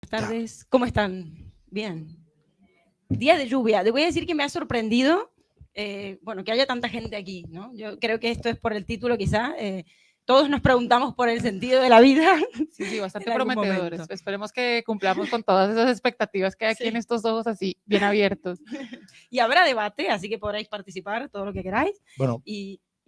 Buenas tardes. ¿Cómo están? Bien. Día de lluvia. Te voy a decir que me ha sorprendido, bueno, que haya tanta gente aquí, ¿no? Yo creo que esto es por el título, quizá. Todos nos preguntamos por el sentido de la vida. Sí, bastante prometedores. Esperemos que cumplamos con todas esas expectativas que hay aquí en estos ojos así, bien abiertos. Y habrá debate, así que podréis participar todo lo que queráis. Bueno.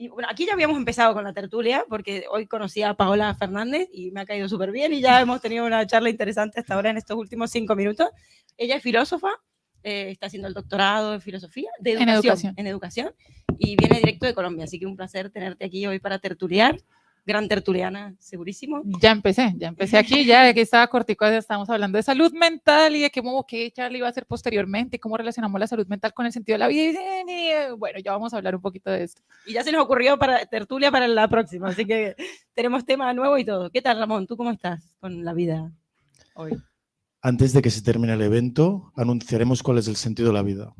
Y bueno, aquí ya habíamos empezado con la tertulia, porque hoy conocí a Paola Fernández y me ha caído súper bien y ya hemos tenido una charla interesante hasta ahora en estos últimos 5 minutos. Ella es filósofa, está haciendo el doctorado en filosofía, en educación, y viene directo de Colombia, así que un placer tenerte aquí hoy para tertuliar. Gran tertuliana, segurísimo. Ya empecé aquí, ya que estaba cortico, estábamos hablando de salud mental y de qué charla iba a hacer posteriormente, cómo relacionamos la salud mental con el sentido de la vida. Y bueno, ya vamos a hablar un poquito de esto. Y ya se nos ocurrió para tertulia para la próxima, así que tenemos tema nuevo y todo. ¿Qué tal, Ramón? ¿Tú cómo estás con la vida hoy? Antes de que se termine el evento, anunciaremos cuál es el sentido de la vida.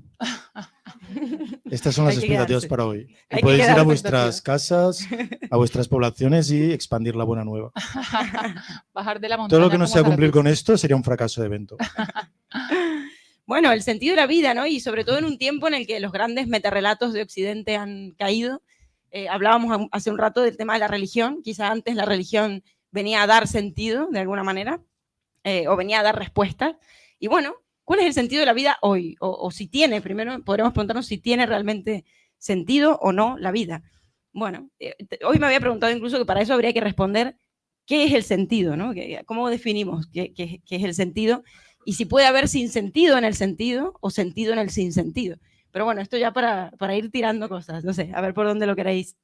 Estas son las expectativas para hoy. Y podéis ir a vuestras casas, a vuestras poblaciones y expandir la buena nueva. Bajar de la montaña. Todo lo que no sea cumplir con esto sería un fracaso de evento. Bueno, el sentido de la vida, ¿no? Y sobre todo en un tiempo en el que los grandes metarrelatos de Occidente han caído. Hablábamos hace un rato del tema de la religión. Quizá antes la religión venía a dar sentido, de alguna manera, o venía a dar respuestas. Y bueno, ¿cuál es el sentido de la vida hoy? O si tiene, primero podremos preguntarnos si tiene realmente sentido o no la vida. Bueno, hoy me había preguntado incluso que para eso habría que responder qué es el sentido, ¿no? ¿Cómo definimos qué es el sentido? Y si puede haber sinsentido en el sentido o sentido en el sinsentido. Pero bueno, esto ya para ir tirando cosas, no sé, a ver por dónde lo queréis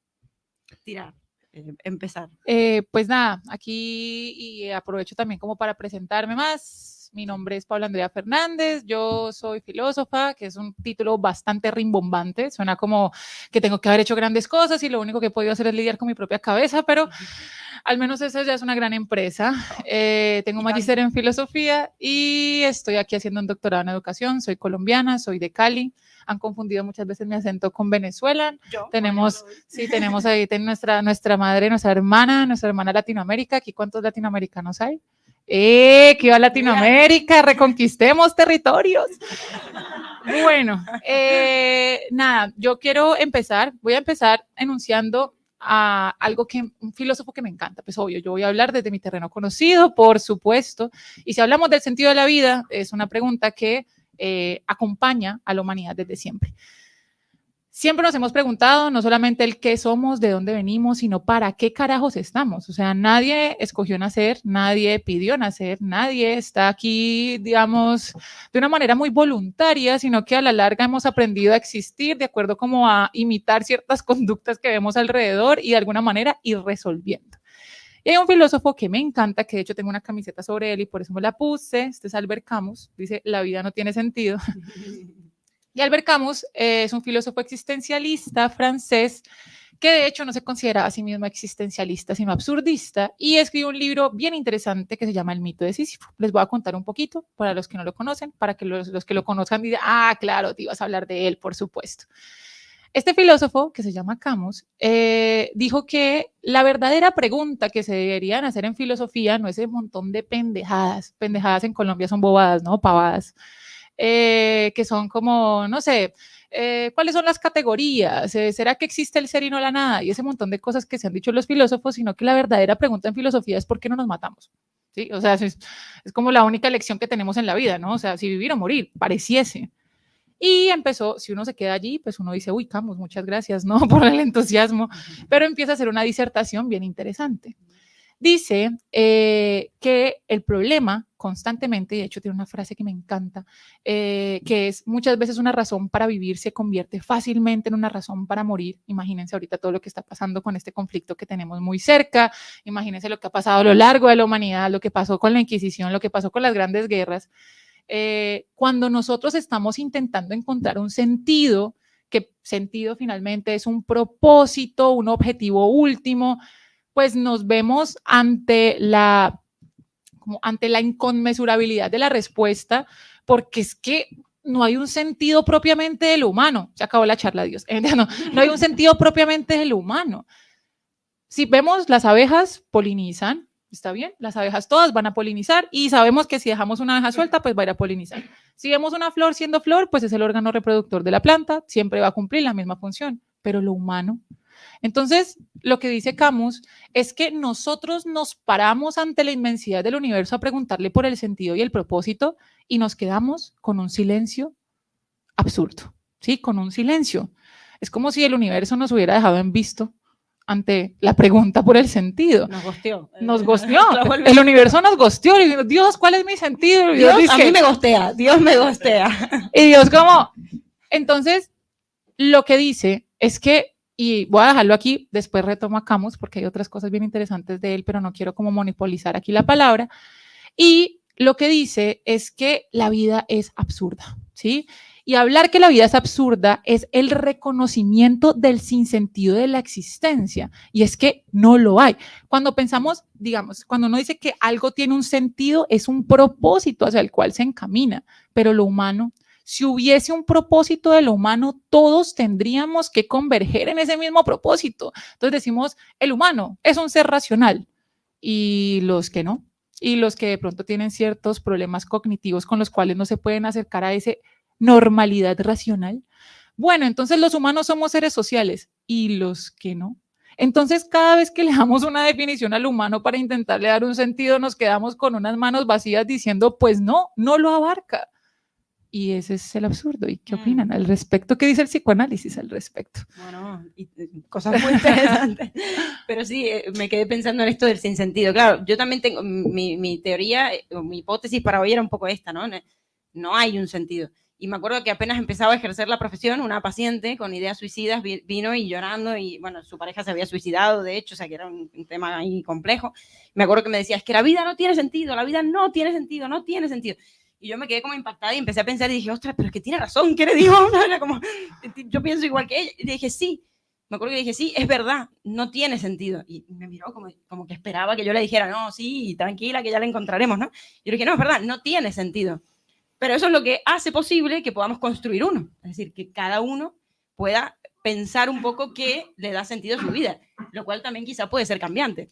tirar, empezar. Pues nada, aquí y aprovecho también como para presentarme más. Mi nombre es Paula Andrea Fernández, yo soy filósofa, que es un título bastante rimbombante, suena como que tengo que haber hecho grandes cosas y lo único que he podido hacer es lidiar con mi propia cabeza, pero al menos esa ya es una gran empresa. Tengo un magíster en filosofía y estoy aquí haciendo un doctorado en educación, soy colombiana, soy de Cali. Han confundido muchas veces mi acento con Venezuela. Tenemos ahí nuestra madre, nuestra hermana Latinoamérica. ¿Aquí cuántos latinoamericanos hay? ¡Que iba a Latinoamérica! ¡Reconquistemos territorios! Bueno, nada, yo voy a empezar enunciando a algo un filósofo que me encanta, pues obvio, yo voy a hablar desde mi terreno conocido, por supuesto, y si hablamos del sentido de la vida, es una pregunta que acompaña a la humanidad desde siempre. Siempre nos hemos preguntado no solamente el qué somos, de dónde venimos, sino para qué carajos estamos. O sea, nadie escogió nacer, nadie pidió nacer, nadie está aquí, digamos, de una manera muy voluntaria, sino que a la larga hemos aprendido a existir de acuerdo como a imitar ciertas conductas que vemos alrededor y de alguna manera ir resolviendo. Y hay un filósofo que me encanta, que de hecho tengo una camiseta sobre él y por eso me la puse, este es Albert Camus, dice, la vida no tiene sentido. Y Albert Camus es un filósofo existencialista francés que de hecho no se considera a sí mismo existencialista, sino absurdista, y escribió un libro bien interesante que se llama El mito de Sísifo. Les voy a contar un poquito para los que no lo conocen, para que los que lo conozcan digan, claro, te ibas a hablar de él, por supuesto. Este filósofo, que se llama Camus, dijo que la verdadera pregunta que se deberían hacer en filosofía no es ese montón de pendejadas. Pendejadas en Colombia son bobadas, ¿no? Pavadas. Que son como, no sé, ¿cuáles son las categorías? ¿Será que existe el ser y no la nada? Y ese montón de cosas que se han dicho los filósofos, sino que la verdadera pregunta en filosofía es ¿por qué no nos matamos? ¿Sí? O sea, es como la única elección que tenemos en la vida, ¿no? O sea, si vivir o morir, pareciese. Y empezó, si uno se queda allí, pues uno dice, uy, Camus, muchas gracias, ¿no? Por el entusiasmo, pero empieza a hacer una disertación bien interesante. Dice que el problema constantemente, y de hecho tiene una frase que me encanta, que es muchas veces una razón para vivir se convierte fácilmente en una razón para morir. Imagínense ahorita todo lo que está pasando con este conflicto que tenemos muy cerca, imagínense lo que ha pasado a lo largo de la humanidad, lo que pasó con la Inquisición, lo que pasó con las grandes guerras. Cuando nosotros estamos intentando encontrar un sentido, que sentido finalmente es un propósito, un objetivo último, pues nos vemos ante la inconmensurabilidad de la respuesta, porque es que no hay un sentido propiamente de lo humano. Se acabó la charla, Dios. No hay un sentido propiamente de lo humano. Si vemos, las abejas polinizan, ¿Está bien? Las abejas todas van a polinizar y sabemos que si dejamos una abeja suelta, pues va a ir a polinizar. Si vemos una flor siendo flor, pues es el órgano reproductor de la planta, siempre va a cumplir la misma función, pero lo humano. Entonces, lo que dice Camus es que nosotros nos paramos ante la inmensidad del universo a preguntarle por el sentido y el propósito y nos quedamos con un silencio absurdo, ¿sí? Con un silencio. Es como si el universo nos hubiera dejado en visto ante la pregunta por el sentido. Nos gosteó. Nos gosteó. El universo nos gosteó. Y Dios, ¿cuál es mi sentido? Y Dios a mí me gostea. Dios me gostea. Y Dios como... Entonces, lo que dice es que, y voy a dejarlo aquí, después retomo a Camus, porque hay otras cosas bien interesantes de él, pero no quiero como monopolizar aquí la palabra. Y lo que dice es que la vida es absurda, ¿sí? Y hablar que la vida es absurda es el reconocimiento del sinsentido de la existencia. Y es que no lo hay. Cuando pensamos, digamos, cuando uno dice que algo tiene un sentido, es un propósito hacia el cual se encamina. Pero lo humano, si hubiese un propósito de lo humano, todos tendríamos que converger en ese mismo propósito. Entonces decimos, el humano es un ser racional. Y los que no. Y los que de pronto tienen ciertos problemas cognitivos con los cuales no se pueden acercar a ese normalidad racional. Bueno, entonces los humanos somos seres sociales y los que no. Entonces cada vez que le damos una definición al humano para intentarle dar un sentido, nos quedamos con unas manos vacías diciendo, pues no, no lo abarca. Y ese es el absurdo. ¿Y qué opinan al respecto? ¿Qué dice el psicoanálisis al respecto? Bueno, cosas muy interesantes. Pero sí, me quedé pensando en esto del sinsentido. Claro, yo también tengo mi teoría, mi hipótesis para hoy era un poco esta, ¿no? No hay un sentido. Y me acuerdo que apenas empezaba a ejercer la profesión, una paciente con ideas suicidas vino y llorando y, bueno, su pareja se había suicidado, de hecho, o sea, que era un tema ahí complejo. Me acuerdo que me decía, es que la vida no tiene sentido, la vida no tiene sentido, no tiene sentido. Y yo me quedé como impactada y empecé a pensar y dije, ostras, pero es que tiene razón, ¿qué le digo? Era como, yo pienso igual que ella. Y dije, sí, me acuerdo que dije, sí, es verdad, no tiene sentido. Y me miró como que esperaba que yo le dijera, no, sí, tranquila, que ya la encontraremos, ¿no? Y yo dije, no, es verdad, no tiene sentido. Pero eso es lo que hace posible que podamos construir uno. Es decir, que cada uno pueda pensar un poco qué le da sentido a su vida, lo cual también quizá puede ser cambiante.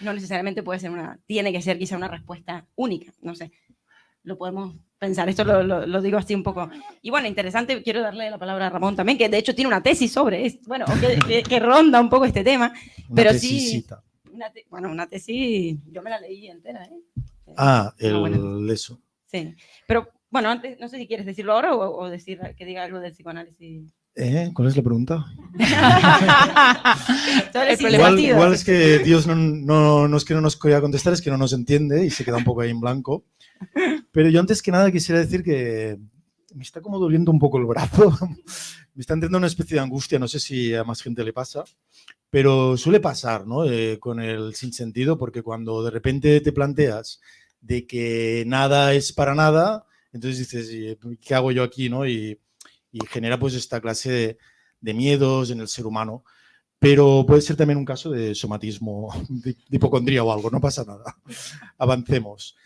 No necesariamente puede ser tiene que ser quizá una respuesta única, no sé. Lo podemos pensar, esto lo digo así un poco. Y bueno, interesante, quiero darle la palabra a Ramón también, que de hecho tiene una tesis sobre esto, bueno, que ronda un poco este tema. Pero sí, una tesis, yo me la leí entera. Eso. Sí, pero bueno, antes, no sé si quieres decirlo ahora o decir que diga algo del psicoanálisis. ¿Cuál es la pregunta? igual es que Dios no es que no nos quiera contestar, es que no nos entiende y se queda un poco ahí en blanco. Pero yo antes que nada quisiera decir que me está como doliendo un poco el brazo. Me está entrando una especie de angustia, no sé si a más gente le pasa, pero suele pasar, ¿no? Con el sinsentido, porque cuando de repente te planteas de que nada es para nada, entonces dices, ¿qué hago yo aquí, no? Y genera pues esta clase de miedos en el ser humano. Pero puede ser también un caso de somatismo, de hipocondría o algo, no pasa nada. Avancemos.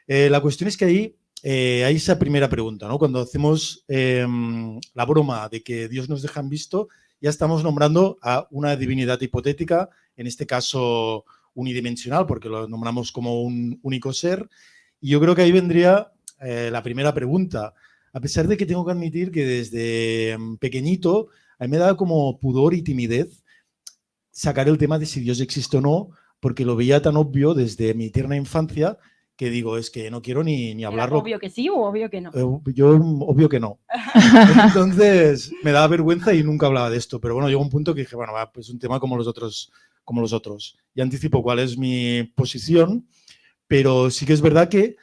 La cuestión es que ahí hay esa primera pregunta, ¿no? Cuando hacemos la broma de que Dios nos deja en visto, ya estamos nombrando a una divinidad hipotética, en este caso unidimensional, porque lo nombramos como un único ser. Y yo creo que ahí vendría la primera pregunta. A pesar de que tengo que admitir que desde pequeñito a mí me da como pudor y timidez sacar el tema de si Dios existe o no, porque lo veía tan obvio desde mi tierna infancia que digo, es que no quiero ni hablarlo. ¿Obvio que sí o obvio que no? Yo obvio que no. Entonces me daba vergüenza y nunca hablaba de esto, pero bueno, llegó un punto que dije, bueno, va, pues un tema como los otros. Ya anticipo cuál es mi posición, pero sí que es verdad que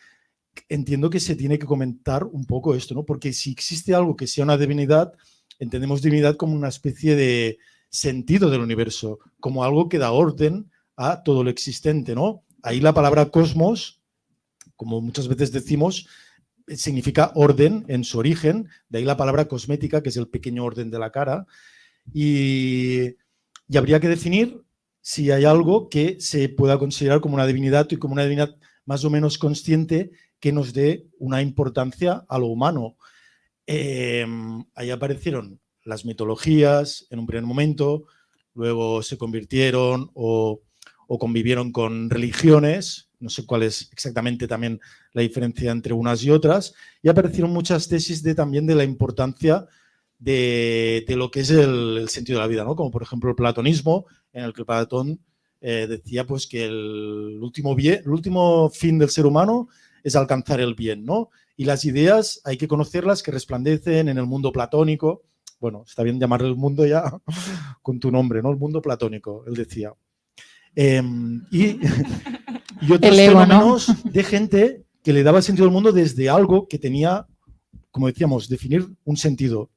entiendo que se tiene que comentar un poco esto, ¿no? Porque si existe algo que sea una divinidad, entendemos divinidad como una especie de sentido del universo, como algo que da orden a todo lo existente, ¿no? Ahí la palabra cosmos, como muchas veces decimos, significa orden en su origen, de ahí la palabra cosmética, que es el pequeño orden de la cara, y habría que definir si hay algo que se pueda considerar como una divinidad y como una divinidad más o menos consciente que nos dé una importancia a lo humano. Ahí aparecieron las mitologías en un primer momento, luego se convirtieron o o convivieron con religiones, no sé cuál es exactamente también la diferencia entre unas y otras, y aparecieron muchas tesis también de la importancia de lo que es el sentido de la vida, ¿no? Como por ejemplo el platonismo, en el que Platón decía pues que el último fin del ser humano es alcanzar el bien, ¿no? Y las ideas hay que conocerlas, que resplandecen en el mundo platónico. Bueno, está bien llamarle el mundo ya con tu nombre, ¿no? El mundo platónico, él decía. Y otros fenómenos, ¿no?, de gente que le daba sentido al mundo desde algo que tenía, como decíamos, definir un sentido.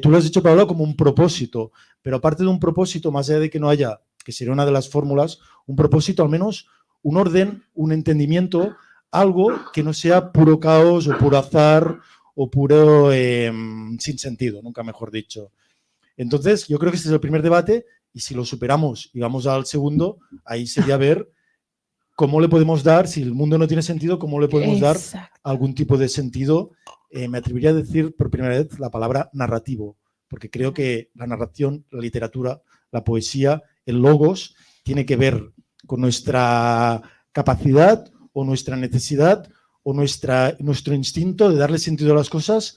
Tú lo has dicho, Paola, como un propósito, pero aparte de un propósito, más allá de que no haya, que sería una de las fórmulas, un propósito, al menos un orden, un entendimiento, algo que no sea puro caos o puro azar o puro sin sentido, nunca mejor dicho. Entonces, yo creo que este es el primer debate y si lo superamos y vamos al segundo, ahí sería ver cómo le podemos dar, si el mundo no tiene sentido, cómo le podemos dar algún tipo de sentido. Me atrevería a decir por primera vez la palabra narrativo, porque creo que la narración, la literatura, la poesía, el logos, tiene que ver con nuestra capacidad o nuestra necesidad o nuestro instinto de darle sentido a las cosas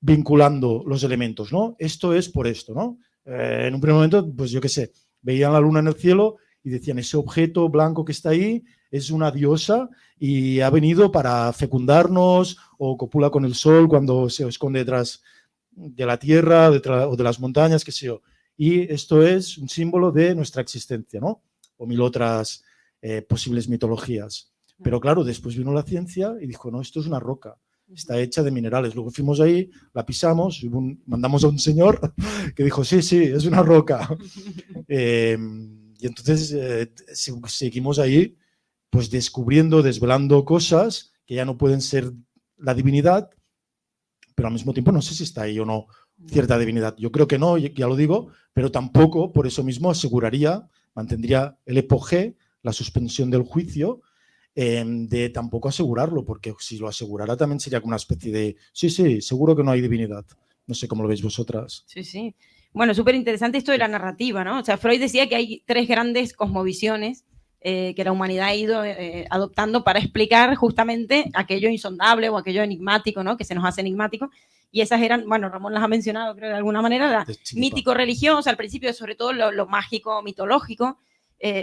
vinculando los elementos, ¿no? Esto es por esto, ¿no? En un primer momento, pues yo qué sé, veían la luna en el cielo y decían, ese objeto blanco que está ahí es una diosa y ha venido para fecundarnos, o copula con el sol cuando se esconde detrás de la tierra o de las montañas, qué sé yo. Y esto es un símbolo de nuestra existencia, ¿no? O mil otras posibles mitologías. Pero claro, después vino la ciencia y dijo, no, esto es una roca, está hecha de minerales. Luego fuimos ahí, la pisamos, mandamos a un señor que dijo, sí, es una roca. Y entonces seguimos ahí, pues descubriendo, desvelando cosas que ya no pueden ser la divinidad, pero al mismo tiempo no sé si está ahí o no cierta divinidad. Yo creo que no, ya lo digo, pero tampoco por eso mismo mantendría el epogé, la suspensión del juicio, de tampoco asegurarlo, porque si lo asegurara también sería como una especie de, sí, seguro que no hay divinidad. No sé cómo lo veis vosotras. Sí. Bueno, súper interesante esto de la narrativa, ¿no? O sea, Freud decía que hay 3 grandes cosmovisiones que la humanidad ha ido adoptando para explicar justamente aquello insondable o aquello enigmático, ¿no? Que se nos hace enigmático. Y esas eran, bueno, Ramón las ha mencionado, creo, de alguna manera, la mítico-religiosa, al principio sobre todo lo mágico, mitológico.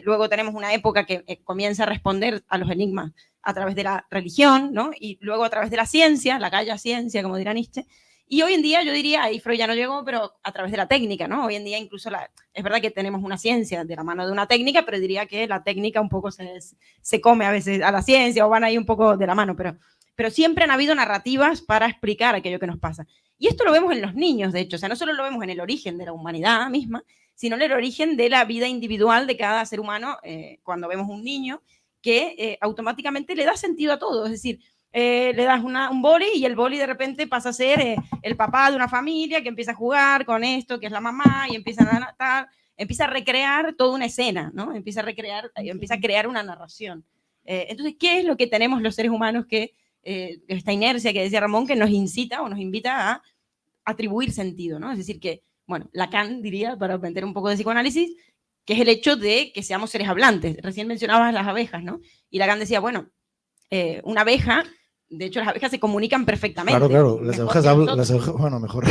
Luego tenemos una época que comienza a responder a los enigmas a través de la religión, ¿no? Y luego a través de la ciencia, la calla ciencia, como dirá Nietzsche. Y hoy en día yo diría, ahí Freud ya no llegó, pero a través de la técnica, ¿no? Hoy en día incluso es verdad que tenemos una ciencia de la mano de una técnica, pero diría que la técnica un poco se come a veces a la ciencia o van ahí un poco de la mano, pero siempre han habido narrativas para explicar aquello que nos pasa. Y esto lo vemos en los niños, de hecho, o sea, no solo lo vemos en el origen de la humanidad misma, sino en el origen de la vida individual de cada ser humano, cuando vemos un niño que automáticamente le da sentido a todo, es decir, le das un boli y el boli de repente pasa a ser el papá de una familia que empieza a jugar con esto, que es la mamá, y empieza a recrear toda una escena, ¿no? Empieza a crear una narración. Entonces, ¿qué es lo que tenemos los seres humanos que esta inercia que decía Ramón, que nos incita o nos invita a atribuir sentido, ¿no? Es decir, que, bueno, Lacan diría, para meter un poco de psicoanálisis, que es el hecho de que seamos seres hablantes. Recién mencionabas las abejas, ¿no? Y Lacan decía, bueno, una abeja, de hecho las abejas se comunican perfectamente. Claro, las abejas, bueno, mejor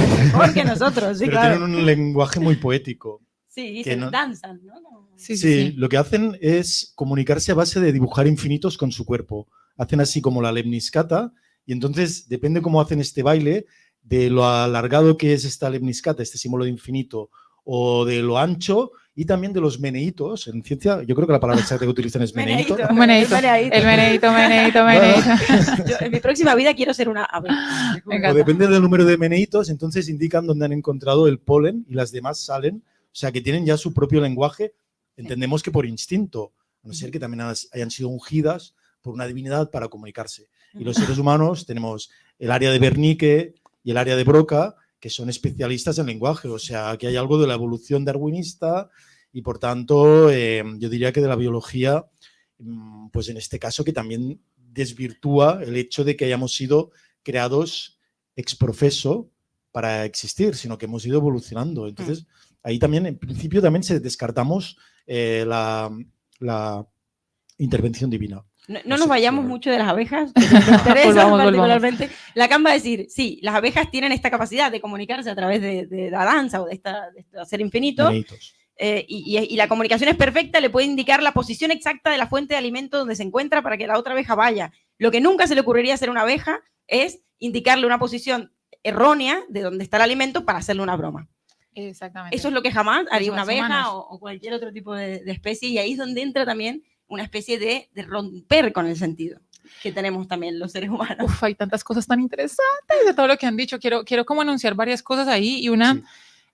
que nosotros, sí, pero claro. Tienen un lenguaje muy poético. Sí, y danzan, ¿no? Sí, lo que hacen es comunicarse a base de dibujar infinitos con su cuerpo. Hacen así como la lemniscata, y entonces depende cómo hacen este baile, de lo alargado que es esta lemniscata, este símbolo de infinito, o de lo ancho, y también de los meneitos. En ciencia, yo creo que la palabra exacta que utilizan es meneito. El meneito. Yo, en mi próxima vida quiero ser una ave. O depende del número de meneitos, entonces indican dónde han encontrado el polen y las demás salen. O sea, que tienen ya su propio lenguaje. Entendemos que por instinto, a no ser que también hayan sido ungidas por una divinidad para comunicarse. Y los seres humanos tenemos el área de Wernicke y el área de Broca, que son especialistas en lenguaje. O sea, que hay algo de la evolución darwinista y, por tanto, yo diría que de la biología, pues en este caso, que también desvirtúa el hecho de que hayamos sido creados ex professo para existir, sino que hemos ido evolucionando. Entonces, ahí también, en principio, también descartamos la la intervención divina. No nos vayamos mucho de las abejas, que nos interesa particularmente. Lacan va a decir, sí, las abejas tienen esta capacidad de comunicarse a través de la danza o de este ser infinito. Y la comunicación es perfecta, le puede indicar la posición exacta de la fuente de alimento donde se encuentra para que la otra abeja vaya. Lo que nunca se le ocurriría hacer a una abeja es indicarle una posición errónea de donde está el alimento para hacerle una broma. Exactamente. Eso es lo que jamás haría una abeja o cualquier otro tipo de especie, y ahí es donde entra también una especie de romper con el sentido que tenemos también los seres humanos. Uf, hay tantas cosas tan interesantes de todo lo que han dicho. Quiero como anunciar varias cosas ahí, y una... Sí.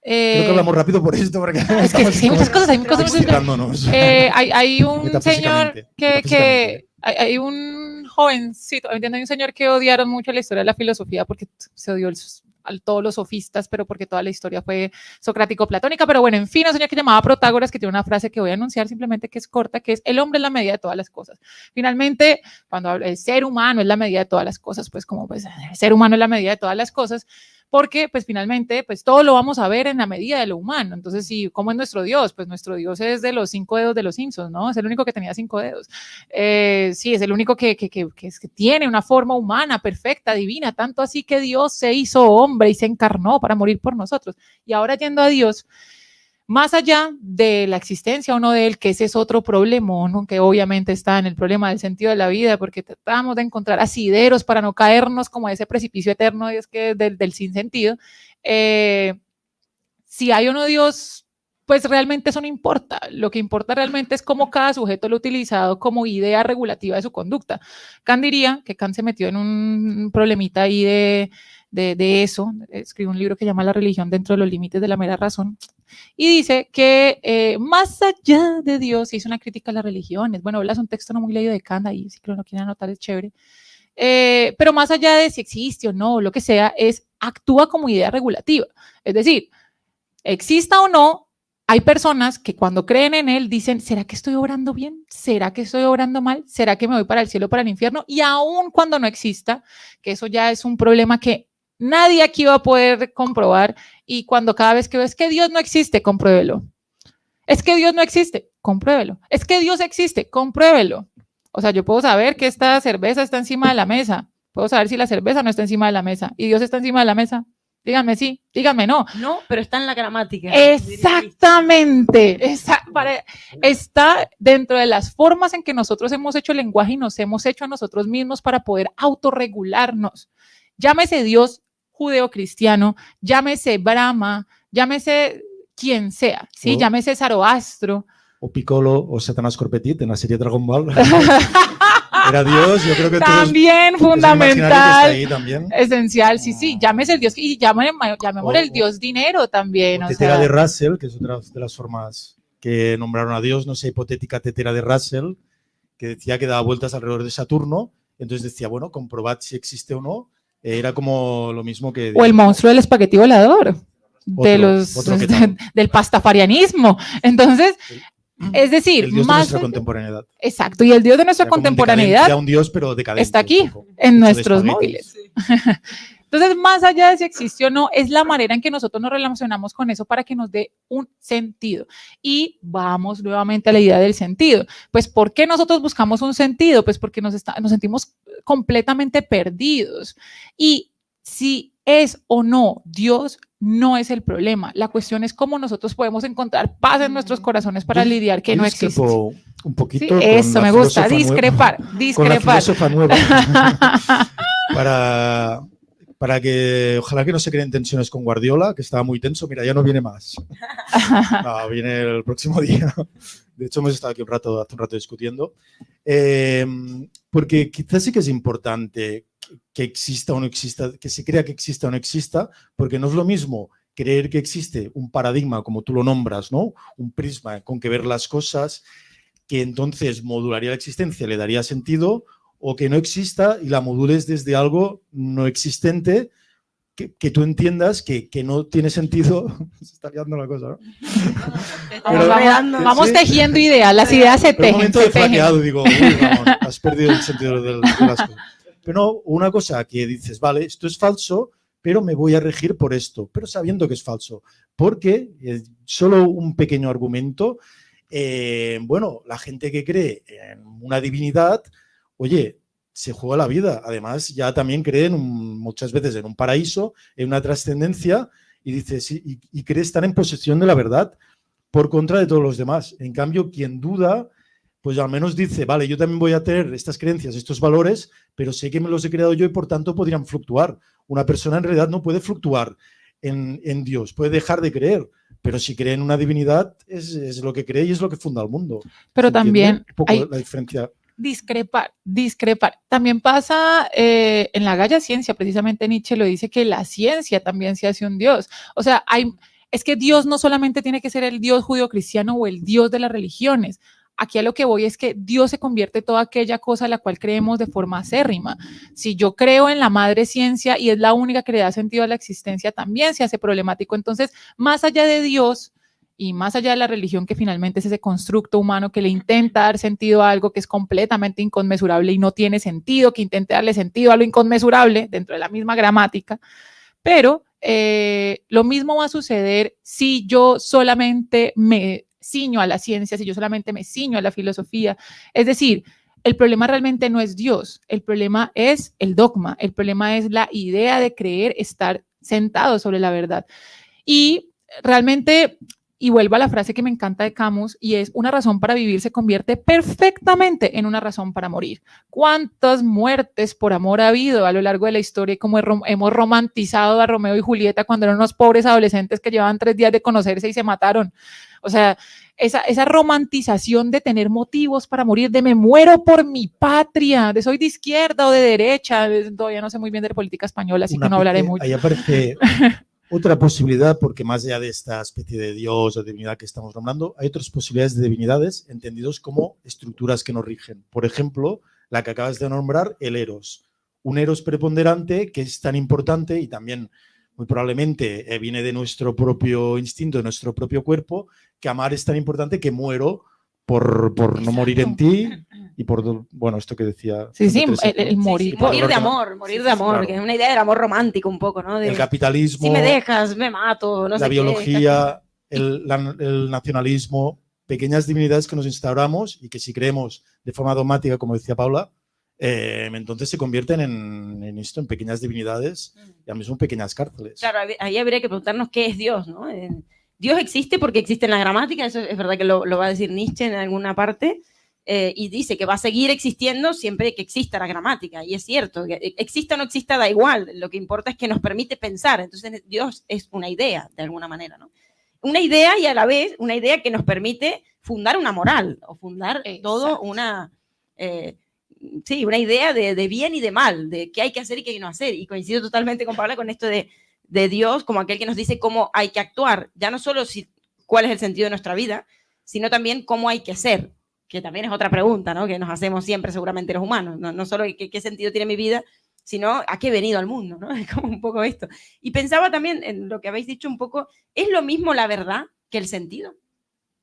Creo que hablamos rápido por esto, porque es que hay muchas cosas, hay muchas cosas. Hay un señor hay un jovencito, entiendo, hay un señor que odiaron mucho la historia de la filosofía porque se odió a todos los sofistas, pero porque toda la historia fue socrático-platónica. Pero bueno, en fin, un señor que llamaba Protágoras, que tiene una frase que voy a anunciar simplemente, que es corta, que es: el hombre es la medida de todas las cosas. Finalmente, cuando habla el ser humano es la medida de todas las cosas, pues como pues el ser humano es la medida de todas las cosas, porque pues finalmente pues todo lo vamos a ver en la medida de lo humano. Entonces, sí, ¿cómo es nuestro Dios? Pues nuestro Dios es de los 5 dedos de los Simpsons, ¿no? Es el único que tenía 5 dedos. Sí, es el único que tiene una forma humana, perfecta, divina, tanto así que Dios se hizo hombre y se encarnó para morir por nosotros. Y ahora, yendo a Dios, más allá de la existencia o no de él, que ese es otro problema, ¿no? Que obviamente está en el problema del sentido de la vida, porque tratamos de encontrar asideros para no caernos como ese precipicio eterno del sinsentido. Si hay o no Dios, pues realmente eso no importa. Lo que importa realmente es cómo cada sujeto lo ha utilizado como idea regulativa de su conducta. Kant diría que Kant se metió en un problemita ahí de eso. Escribió un libro que se llama La religión dentro de los límites de la mera razón, y dice que más allá de Dios, hizo una crítica a las religiones. Bueno, es un texto no muy leído de Kant, ahí si lo quieren anotar es chévere, pero más allá de si existe o no, lo que sea, actúa como idea regulativa. Es decir, exista o no, hay personas que cuando creen en él dicen: ¿será que estoy obrando bien? ¿Será que estoy obrando mal? ¿Será que me voy para el cielo o para el infierno? Y aún cuando no exista, que eso ya es un problema que nadie aquí va a poder comprobar, y cuando cada vez que ves que Dios no existe, compruébelo. Es que Dios no existe, compruébelo. Es que Dios existe, compruébelo. O sea, yo puedo saber que esta cerveza está encima de la mesa, puedo saber si la cerveza no está encima de la mesa, y Dios está encima de la mesa. Díganme sí, díganme no. No, pero está en la gramática. Exactamente. Está dentro de las formas en que nosotros hemos hecho el lenguaje y nos hemos hecho a nosotros mismos para poder autorregularnos. Llámese Dios judeocristiano, llámese Brahma, llámese quien sea, ¿sí? Llámese Zoroastro. O Piccolo o Satanás Corpetit en la serie Dragon Ball. Era Dios, yo creo que también fundamental, ahí también. Esencial, sí, llámese el Dios, y llamémosle el Dios dinero también. O tetera de Russell, que es otra de las formas que nombraron a Dios, no sé, hipotética tetera de Russell, que decía que daba vueltas alrededor de Saturno, entonces decía, bueno, comprobad si existe o no. Era como lo mismo que... O el monstruo del espagueti volador, del pastafarianismo. Entonces... Es decir, el Dios de nuestra contemporaneidad. Exacto, y el Dios de nuestra contemporaneidad un Dios, pero decadente, está aquí, en nuestros móviles. Sí. Entonces, más allá de si existe o no, es la manera en que nosotros nos relacionamos con eso para que nos dé un sentido. Y vamos nuevamente a la idea del sentido. Pues, ¿por qué nosotros buscamos un sentido? Pues porque nos sentimos completamente perdidos. Y si es o no Dios, no es el problema. La cuestión es cómo nosotros podemos encontrar paz en nuestros corazones para lidiar que no existe. Un poquito. Sí, eso me gusta, discrepar. Con la filósofa nueva. para que, ojalá que no se creen tensiones con Guardiola, que estaba muy tenso. Mira, ya no viene más. No, viene el próximo día. De hecho, hemos estado aquí hace un rato discutiendo. Porque quizás sí que es importante que exista o no exista, que se crea que exista o no exista, porque no es lo mismo creer que existe un paradigma, como tú lo nombras, ¿no? Un prisma con que ver las cosas, que entonces modularía la existencia, le daría sentido, o que no exista y la modules desde algo no existente, que tú entiendas que no tiene sentido. Se está liando la cosa, ¿no? Vamos tejiendo ideas, las ideas se tejen. En un momento de flaqueado digo, uy, Ramón, has perdido el sentido de las cosas. Pero no, una cosa que dices, vale, esto es falso, pero me voy a regir por esto, pero sabiendo que es falso. Porque, solo un pequeño argumento, bueno, la gente que cree en una divinidad, oye, se juega la vida. Además, ya también creen muchas veces en un paraíso, en una trascendencia, y dice, sí, y cree estar en posesión de la verdad por contra de todos los demás. En cambio, quien duda, pues al menos dice, vale, yo también voy a tener estas creencias, estos valores, pero sé que me los he creado yo y por tanto podrían fluctuar. Una persona en realidad no puede fluctuar en Dios, puede dejar de creer, pero si cree en una divinidad es lo que cree y es lo que funda el mundo. Pero también un poco la diferencia. Discrepar. También pasa en la Gaia Ciencia, precisamente Nietzsche lo dice, que la ciencia también se hace un Dios. O sea, es que Dios no solamente tiene que ser el Dios judío-cristiano o el Dios de las religiones. Aquí a lo que voy es que Dios se convierte en toda aquella cosa a la cual creemos de forma acérrima. Si yo creo en la madre ciencia y es la única que le da sentido a la existencia, también se hace problemático. Entonces, más allá de Dios y más allá de la religión, que finalmente es ese constructo humano que le intenta dar sentido a algo que es completamente inconmensurable y no tiene sentido, que intente darle sentido a lo inconmensurable dentro de la misma gramática, pero lo mismo va a suceder si yo solamente me ciño a la ciencia, si yo solamente me ciño a la filosofía. Es decir, el problema realmente no es Dios, el problema es el dogma, el problema es la idea de creer estar sentado sobre la verdad. Y realmente, y vuelvo a la frase que me encanta de Camus, y es: una razón para vivir se convierte perfectamente en una razón para morir. ¿Cuántas muertes por amor ha habido a lo largo de la historia y cómo hemos romantizado a Romeo y Julieta cuando eran unos pobres adolescentes que llevaban 3 días de conocerse y se mataron? O sea, esa romantización de tener motivos para morir, de me muero por mi patria, de soy de izquierda o de derecha, todavía no sé muy bien de la política española, así que no hablaré mucho. Ahí aparece otra posibilidad, porque más allá de esta especie de Dios o divinidad que estamos nombrando, hay otras posibilidades de divinidades entendidos como estructuras que nos rigen. Por ejemplo, la que acabas de nombrar, el Eros. Un Eros preponderante que es tan importante y también muy probablemente viene de nuestro propio instinto, de nuestro propio cuerpo, que amar es tan importante que muero por no morir en ti y por, bueno, esto que decía. Sí, el morir. Sí, morir de amor, claro. Que es una idea del amor romántico un poco, ¿no? El capitalismo. Si me dejas, me mato, no sé. La biología, el nacionalismo, pequeñas divinidades que nos instauramos y que si creemos de forma dogmática, como decía Paula, entonces se convierten en esto, en pequeñas divinidades y al mismo pequeñas cárceles. Claro, ahí habría que preguntarnos qué es Dios, ¿no? Dios existe porque existe en la gramática, eso es verdad que lo va a decir Nietzsche en alguna parte, y dice que va a seguir existiendo siempre que exista la gramática, y es cierto, que exista o no exista da igual, lo que importa es que nos permite pensar, entonces Dios es una idea, de alguna manera, ¿no? Una idea y a la vez una idea que nos permite fundar una moral, o fundar todo una idea de bien y de mal, de qué hay que hacer y qué no hacer, y coincido totalmente con Paula con esto de Dios como aquel que nos dice cómo hay que actuar, ya no solo cuál es el sentido de nuestra vida, sino también cómo hay que ser, que también es otra pregunta, ¿no? Que nos hacemos siempre seguramente los humanos, no solo qué sentido tiene mi vida, sino a qué he venido al mundo, ¿no? Es como un poco esto. Y pensaba también en lo que habéis dicho un poco, ¿es lo mismo la verdad que el sentido?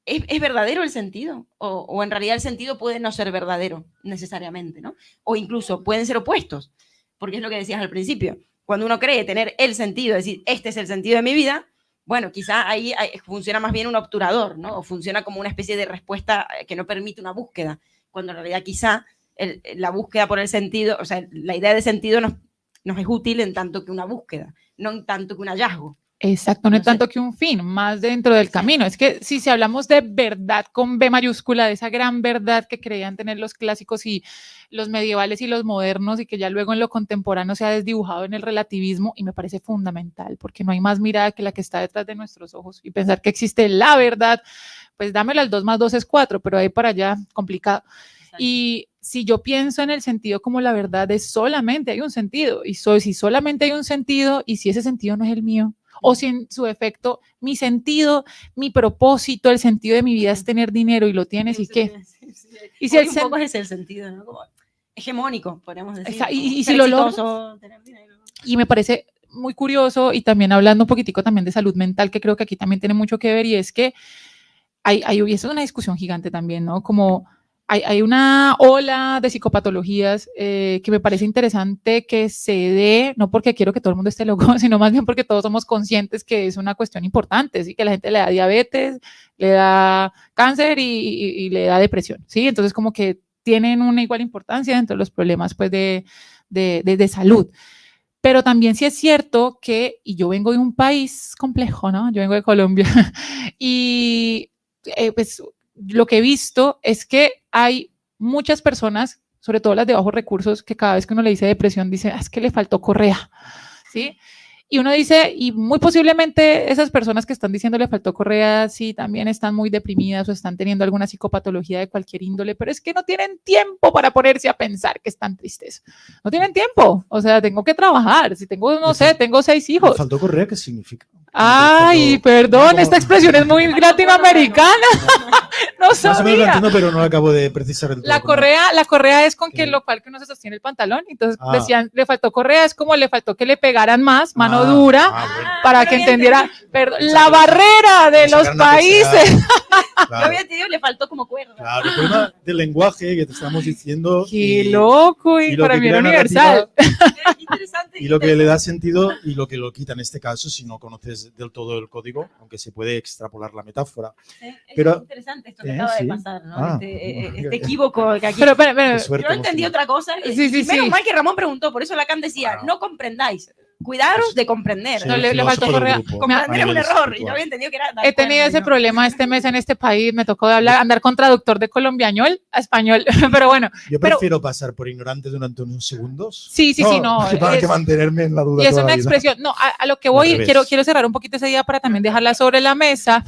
¿Es verdadero el sentido? ¿O en realidad el sentido puede no ser verdadero necesariamente, ¿no? O incluso pueden ser opuestos, porque es lo que decías al principio. Cuando uno cree tener el sentido, es decir, este es el sentido de mi vida, bueno, quizá ahí funciona más bien un obturador, ¿no? O funciona como una especie de respuesta que no permite una búsqueda, cuando en realidad quizá la búsqueda por el sentido, o sea, la idea de sentido nos es útil en tanto que una búsqueda, no en tanto que un hallazgo. Exacto, no es tanto que un fin, más dentro del camino. Es que si hablamos de verdad con B mayúscula, de esa gran verdad que creían tener los clásicos y los medievales y los modernos, y que ya luego en lo contemporáneo se ha desdibujado en el relativismo, y me parece fundamental, porque no hay más mirada que la que está detrás de nuestros ojos, y pensar que existe la verdad, pues dámelo al 2 más 2 es 4, pero ahí para allá complicado. Exacto. Y si yo pienso en el sentido como la verdad es solamente hay un sentido, y si solamente hay un sentido, y si ese sentido no es el mío, o si en su efecto mi sentido, mi propósito, el sentido de mi vida es tener dinero y lo tienes, ¿y qué? Y si un poco es el sentido, ¿no? Como hegemónico, podríamos decir. Y si lo logro, tener dinero. Y me parece muy curioso, y también hablando un poquitico también de salud mental, que creo que aquí también tiene mucho que ver, y es que hay una discusión gigante también, ¿no? Como hay una ola de psicopatologías que me parece interesante que se dé, no porque quiero que todo el mundo esté loco, sino más bien porque todos somos conscientes que es una cuestión importante, ¿sí? Que la gente le da diabetes, le da cáncer y le da depresión, ¿sí? Entonces como que tienen una igual importancia dentro de los problemas pues, de salud. Pero también sí es cierto que, y yo vengo de un país complejo, ¿no? Yo vengo de Colombia y pues lo que he visto es que hay muchas personas, sobre todo las de bajos recursos, que cada vez que uno le dice depresión, dice, es que le faltó correa, ¿sí? Y uno dice, y muy posiblemente esas personas que están diciendo le faltó correa, sí, también están muy deprimidas o están teniendo alguna psicopatología de cualquier índole, pero es que no tienen tiempo para ponerse a pensar que están tristes. No tienen tiempo. O sea, tengo que trabajar. Si tengo, no sé, tengo 6 hijos. ¿Le faltó correa? ¿Qué significa? Ay, perdón, esta expresión es muy latinoamericana. No sabía. Más o menos lo entiendo, pero no lo acabo de precisar. La correa es con que lo cual que uno se sostiene el pantalón. Entonces decían, le faltó correa, es como le faltó que le pegaran más, mano dura, para que entendiera. Perdón, la barrera de los países. Yo había entendido, le faltó como cuerda. Claro, el problema del lenguaje que te estamos diciendo. Qué loco, y para mí era universal. Y lo que le da sentido y lo que lo quita en este caso, si no conoces del todo el código, aunque se puede extrapolar la metáfora. Pero, es interesante esto que acaba de pasar, ¿no? Este equívoco que aquí. Pero, yo entendí otra cosa. Menos mal que Ramón preguntó, por eso Lacan decía, no comprendáis. Cuidaros de comprender. Sí, no, le faltó correa. Comprender es un error. Y yo había entendido que era. He tenido ese problema este mes en este país. Me tocó andar con traductor de colombiañol a español. Pero bueno. Yo prefiero pasar por ignorante durante unos segundos. Sí, no. Para que mantenerme en la duda. Y es una expresión. No, a lo que voy, quiero cerrar un poquito esa idea para también dejarla sobre la mesa.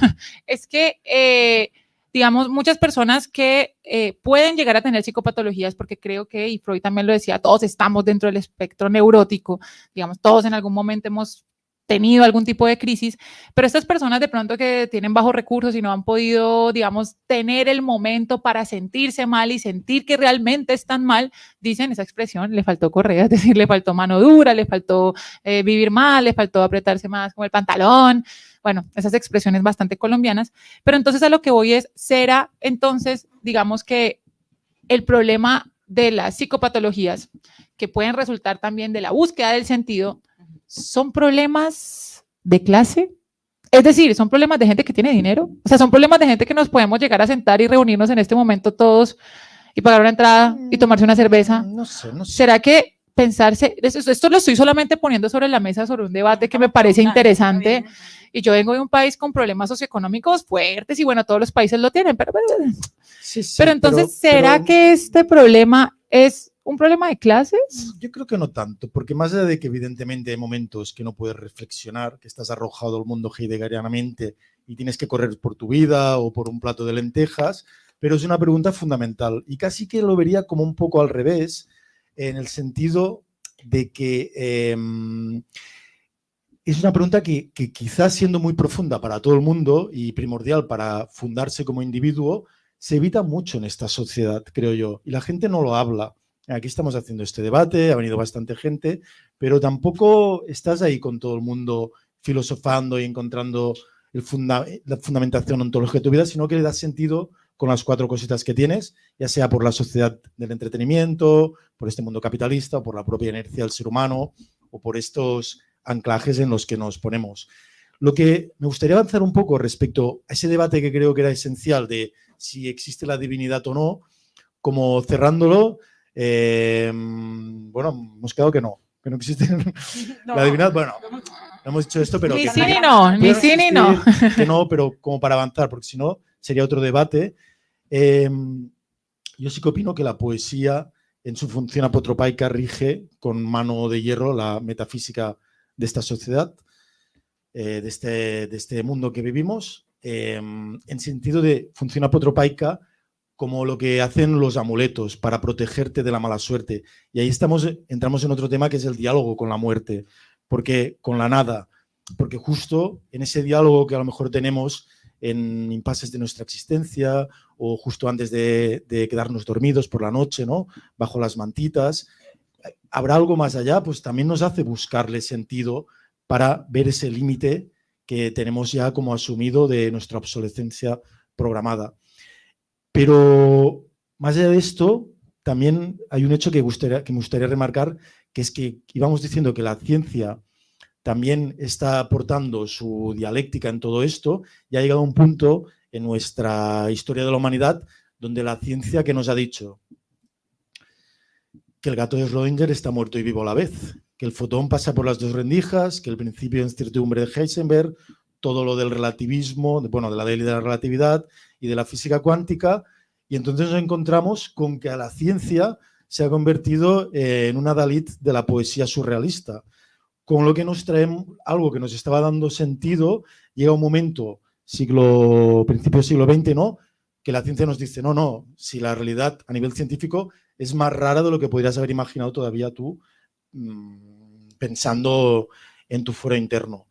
Es que. Digamos, muchas personas que pueden llegar a tener psicopatologías, porque creo que, y Freud también lo decía, todos estamos dentro del espectro neurótico, digamos, todos en algún momento hemos tenido algún tipo de crisis, pero estas personas de pronto que tienen bajos recursos y no han podido, digamos, tener el momento para sentirse mal y sentir que realmente están mal, dicen esa expresión, le faltó correa, es decir, le faltó mano dura, le faltó vivir mal, le faltó apretarse más como el pantalón, bueno, esas expresiones bastante colombianas, pero entonces a lo que voy es, ¿será entonces, digamos que el problema de las psicopatologías que pueden resultar también de la búsqueda del sentido son problemas de clase? Es decir, son problemas de gente que tiene dinero, o sea, son problemas de gente que nos podemos llegar a sentar y reunirnos en este momento todos y pagar una entrada y tomarse una cerveza. No sé. ¿Será que pensarse, esto lo estoy solamente poniendo sobre la mesa, sobre un debate que me parece interesante, y yo vengo de un país con problemas socioeconómicos fuertes, y bueno, todos los países lo tienen, pero entonces, ¿será que este problema es un problema de clases? Yo creo que no tanto, porque más allá de que evidentemente hay momentos que no puedes reflexionar, que estás arrojado al mundo heideggerianamente y tienes que correr por tu vida o por un plato de lentejas, pero es una pregunta fundamental y casi que lo vería como un poco al revés, en el sentido de que es una pregunta que quizás siendo muy profunda para todo el mundo y primordial para fundarse como individuo, se evita mucho en esta sociedad, creo yo, y la gente no lo habla. Aquí estamos haciendo este debate, ha venido bastante gente, pero tampoco estás ahí con todo el mundo filosofando y encontrando la fundamentación ontológica de tu vida, sino que le das sentido con las 4 cositas que tienes, ya sea por la sociedad del entretenimiento, por este mundo capitalista, o por la propia inercia del ser humano, o por estos anclajes en los que nos ponemos. Lo que me gustaría avanzar un poco respecto a ese debate que creo que era esencial de si existe la divinidad o no, como cerrándolo, bueno, hemos quedado que no existe la divinidad. Bueno, hemos dicho esto, pero ni sí ni no, ni sí ni no. Que no, pero como para avanzar, porque si no sería otro debate. Yo sí que opino que la poesía en su función apotropaica rige con mano de hierro la metafísica de esta sociedad, de este mundo que vivimos, en sentido de función apotropaica como lo que hacen los amuletos para protegerte de la mala suerte. Y ahí entramos en otro tema que es el diálogo con la muerte, porque con la nada, porque justo en ese diálogo que a lo mejor tenemos en impases de nuestra existencia o justo antes de quedarnos dormidos por la noche, ¿no? Bajo las mantitas, ¿habrá algo más allá? Pues también nos hace buscarle sentido para ver ese límite que tenemos ya como asumido de nuestra obsolescencia programada. Pero más allá de esto, también hay un hecho que me gustaría remarcar, que es que íbamos diciendo que la ciencia también está aportando su dialéctica en todo esto, y ha llegado a un punto en nuestra historia de la humanidad donde la ciencia, que nos ha dicho que el gato de Schrödinger está muerto y vivo a la vez, que el fotón pasa por las dos rendijas, que el principio de incertidumbre de Heisenberg, todo lo del relativismo, de la ley de la relatividad y de la física cuántica, y entonces nos encontramos con que a la ciencia se ha convertido en una Dalit de la poesía surrealista, con lo que nos trae algo que nos estaba dando sentido. Llega un momento, principio del siglo XX, ¿no?, que la ciencia nos dice, no, si la realidad a nivel científico es más rara de lo que podrías haber imaginado todavía tú, pensando en tu foro interno.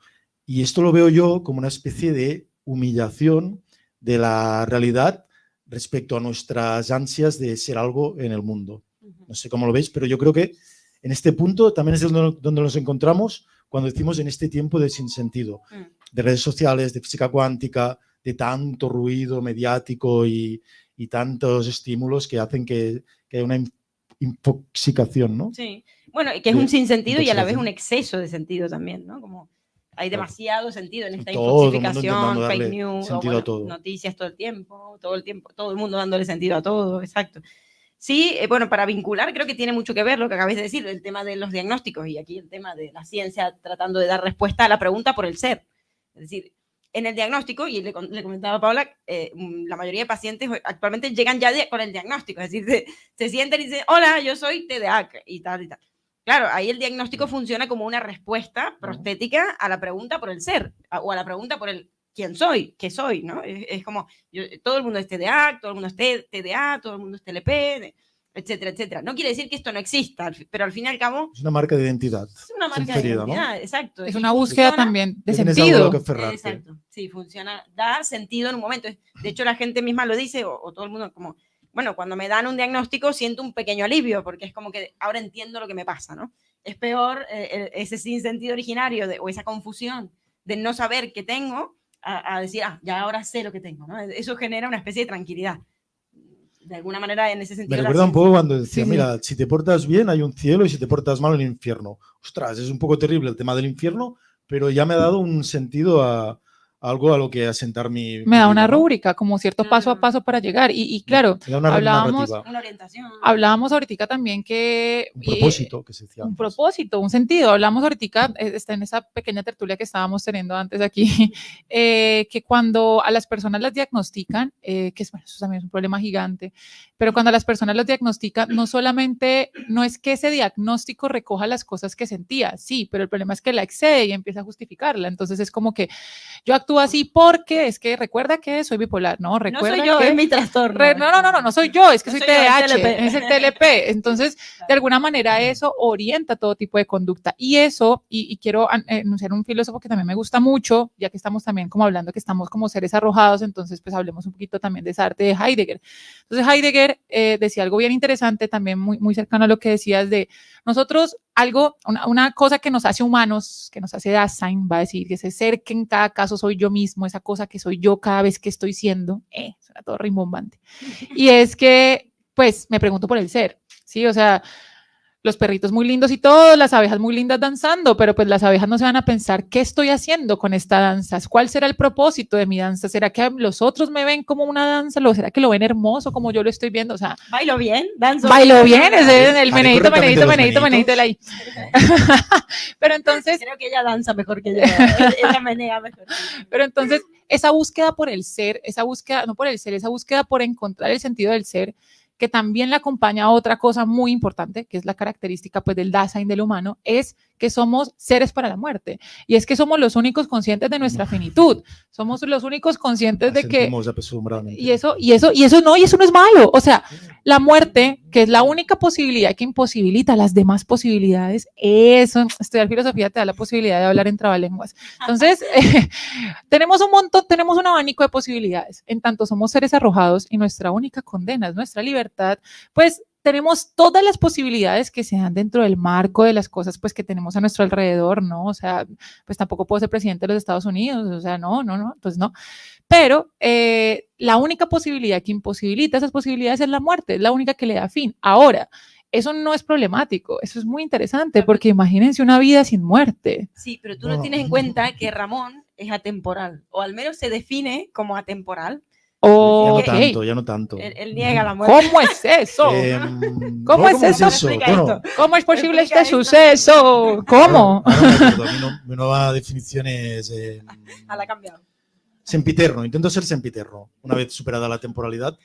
Y esto lo veo yo como una especie de humillación de la realidad respecto a nuestras ansias de ser algo en el mundo. No sé cómo lo veis, pero yo creo que en este punto también es donde nos encontramos cuando decimos en este tiempo de sinsentido, de redes sociales, de física cuántica, de tanto ruido mediático y tantos estímulos que hacen que haya una intoxicación, ¿no? Sí, bueno, que es un sinsentido y a la vez un exceso de sentido también, ¿no? Como hay demasiado sentido en esta infoxicación, fake news, noticias todo el tiempo, todo el mundo dándole sentido a todo, exacto. Sí, bueno, para vincular creo que tiene mucho que ver lo que acabáis de decir, el tema de los diagnósticos y aquí el tema de la ciencia tratando de dar respuesta a la pregunta por el ser. Es decir, en el diagnóstico, y le comentaba a Paula, la mayoría de pacientes actualmente llegan ya con el diagnóstico, es decir, se sienten y dicen, hola, yo soy TDAH y tal y tal. Claro, ahí el diagnóstico funciona como una respuesta prostética a la pregunta por el ser, o a la pregunta por el quién soy, qué soy, ¿no? Es como, todo el mundo es TDAH, todo el mundo es TDA, todo el mundo es TLP, etcétera, etcétera. No quiere decir que esto no exista, pero al fin y al cabo... Es una marca de identidad. Es una marca de identidad, ¿no? Exacto. Es una búsqueda también de sentido. Exacto, sí, funciona, da sentido en un momento. De hecho, la gente misma lo dice, o todo el mundo como, bueno, cuando me dan un diagnóstico siento un pequeño alivio, porque es como que ahora entiendo lo que me pasa, ¿no? Es peor ese sinsentido originario o esa confusión de no saber qué tengo, a decir, ya ahora sé lo que tengo, ¿no? Eso genera una especie de tranquilidad. De alguna manera, en ese sentido. Me recuerda un poco cuando decía, mira, si te portas bien hay un cielo y si te portas mal un infierno. Ostras, es un poco terrible el tema del infierno, pero ya me ha dado un sentido a algo a lo que asentar mi me da vida, una ¿no? rúbrica, como cierto paso a paso para llegar. Y claro, hablábamos, una orientación. Hablábamos ahorita también que... Un propósito, que se decía un antes. propósito, un sentido. Hablamos ahorita, está en esa pequeña tertulia que estábamos teniendo antes aquí, que cuando a las personas las diagnostican, eso también es un problema gigante, pero cuando a las personas las diagnostican, no es que ese diagnóstico recoja las cosas que sentía, sí, pero el problema es que la excede y empieza a justificarla. Entonces es como que yo actúo así porque es que recuerda que soy bipolar, ¿no? Recuerda no soy yo, que, es mi trastorno. No soy yo, es que no soy yo, TDAH, es el TLP. Entonces, de alguna manera eso orienta todo tipo de conducta. Y eso, y quiero anunciar un filósofo que también me gusta mucho, ya que estamos también como hablando que estamos como seres arrojados, entonces pues hablemos un poquito también de esa arte de Heidegger. Entonces Heidegger decía algo bien interesante, también muy, muy cercano a lo que decías de nosotros, una cosa que nos hace humanos, que nos hace Dasein, va a decir que ese ser que en cada caso soy yo mismo, esa cosa que soy yo cada vez que estoy siendo, suena todo rimbombante. Y es que, pues, me pregunto por el ser, ¿sí? O sea, los perritos muy lindos y todo, las abejas muy lindas danzando, pero pues las abejas no se van a pensar, ¿qué estoy haciendo con esta danza? ¿Cuál será el propósito de mi danza? ¿Será que los otros me ven como una danza? ¿Será que lo ven hermoso como yo lo estoy viendo? O sea, bailo bien, danzo. Bailo bien, es el meneíto de ahí. Pero entonces... Creo que ella danza mejor que yo, ella menea mejor. Pero entonces, esa búsqueda por el ser, esa búsqueda por encontrar el sentido del ser, que también le acompaña a otra cosa muy importante, que es la característica pues del Dasein del humano, es que somos seres para la muerte. Y es que somos los únicos conscientes de nuestra finitud. Somos los únicos conscientes de que... Y eso no es malo. O sea, la muerte, que es la única posibilidad que imposibilita las demás posibilidades, eso, estudiar filosofía te da la posibilidad de hablar en trabalenguas. Entonces, tenemos un abanico de posibilidades. En tanto somos seres arrojados y nuestra única condena es nuestra libertad, pues tenemos todas las posibilidades que se dan dentro del marco de las cosas pues que tenemos a nuestro alrededor, ¿no? O sea, pues tampoco puedo ser presidente de los Estados Unidos, o sea, no, pues no. Pero la única posibilidad que imposibilita esas posibilidades es la muerte, es la única que le da fin. Ahora, eso no es problemático, eso es muy interesante, porque imagínense una vida sin muerte. Sí, pero tú no tienes en cuenta que Ramón es atemporal, o al menos se define como atemporal. Ya no tanto. Él niega la muerte. ¿Cómo es eso? ¿Cómo es eso? Bueno, ¿Cómo es posible este suceso? ¿Cómo? Mi nueva definición es... la ha cambiado. Sempiterno, intento ser sempiterno, una vez superada la temporalidad.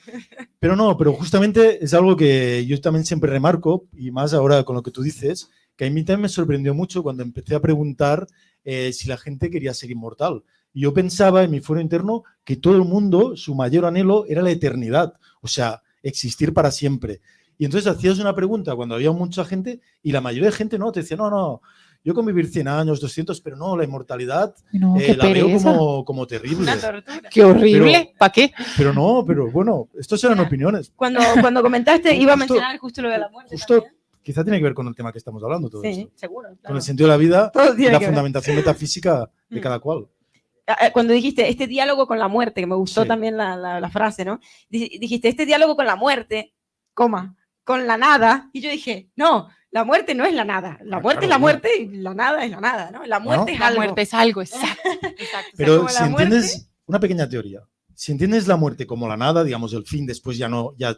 Pero justamente es algo que yo también siempre remarco, y más ahora con lo que tú dices, que a mí también me sorprendió mucho cuando empecé a preguntar si la gente quería ser inmortal. Y yo pensaba en mi fuero interno que todo el mundo, su mayor anhelo era la eternidad, o sea, existir para siempre. Y entonces hacías una pregunta cuando había mucha gente y la mayoría de gente no, te decía, no, yo con vivir 100 años, 200, pero no, la inmortalidad la veo como terrible. Una tortura. Qué horrible, ¿para qué? Pero bueno, estos eran opiniones. Cuando comentaste, iba a mencionar justo lo de la muerte. Quizá tiene que ver con el tema que estamos hablando todo esto. Sí, seguro. Claro. Con el sentido de la vida y la fundamentación metafísica de cada cual. Cuando dijiste este diálogo con la muerte, que me gustó también la frase, ¿no? Dijiste este diálogo con la muerte, con la nada, y yo dije, no, la muerte no es la nada, la muerte es la muerte y la nada es la nada, ¿no? La muerte es algo. La muerte es algo, exacto. Pero o sea, si entiendes, una pequeña teoría, si entiendes la muerte como la nada, digamos el fin, después ya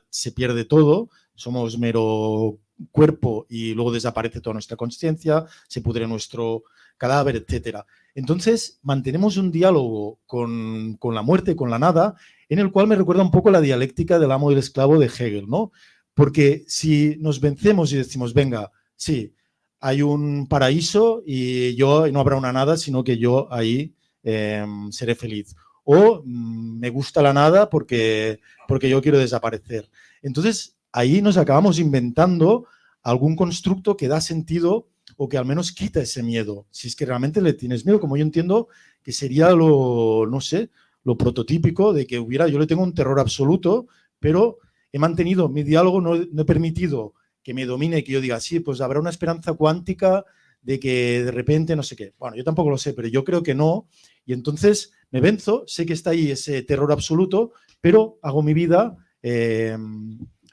se pierde todo, somos mero cuerpo y luego desaparece toda nuestra consciencia, se pudre nuestro cadáver, etcétera. Entonces, mantenemos un diálogo con la muerte, con la nada, en el cual me recuerda un poco la dialéctica del amo y el esclavo de Hegel, ¿no? Porque si nos vencemos y decimos, venga, sí, hay un paraíso y no habrá una nada, sino que yo ahí seré feliz. O me gusta la nada porque yo quiero desaparecer. Entonces, ahí nos acabamos inventando algún constructo que da sentido o que al menos quita ese miedo. Si es que realmente le tienes miedo, como yo entiendo que sería lo prototípico de que yo le tengo un terror absoluto, pero he mantenido mi diálogo, no he permitido que me domine, que yo diga, sí, pues habrá una esperanza cuántica de que de repente no sé qué. Bueno, yo tampoco lo sé, pero yo creo que no. Y entonces me venzo, sé que está ahí ese terror absoluto, pero hago mi vida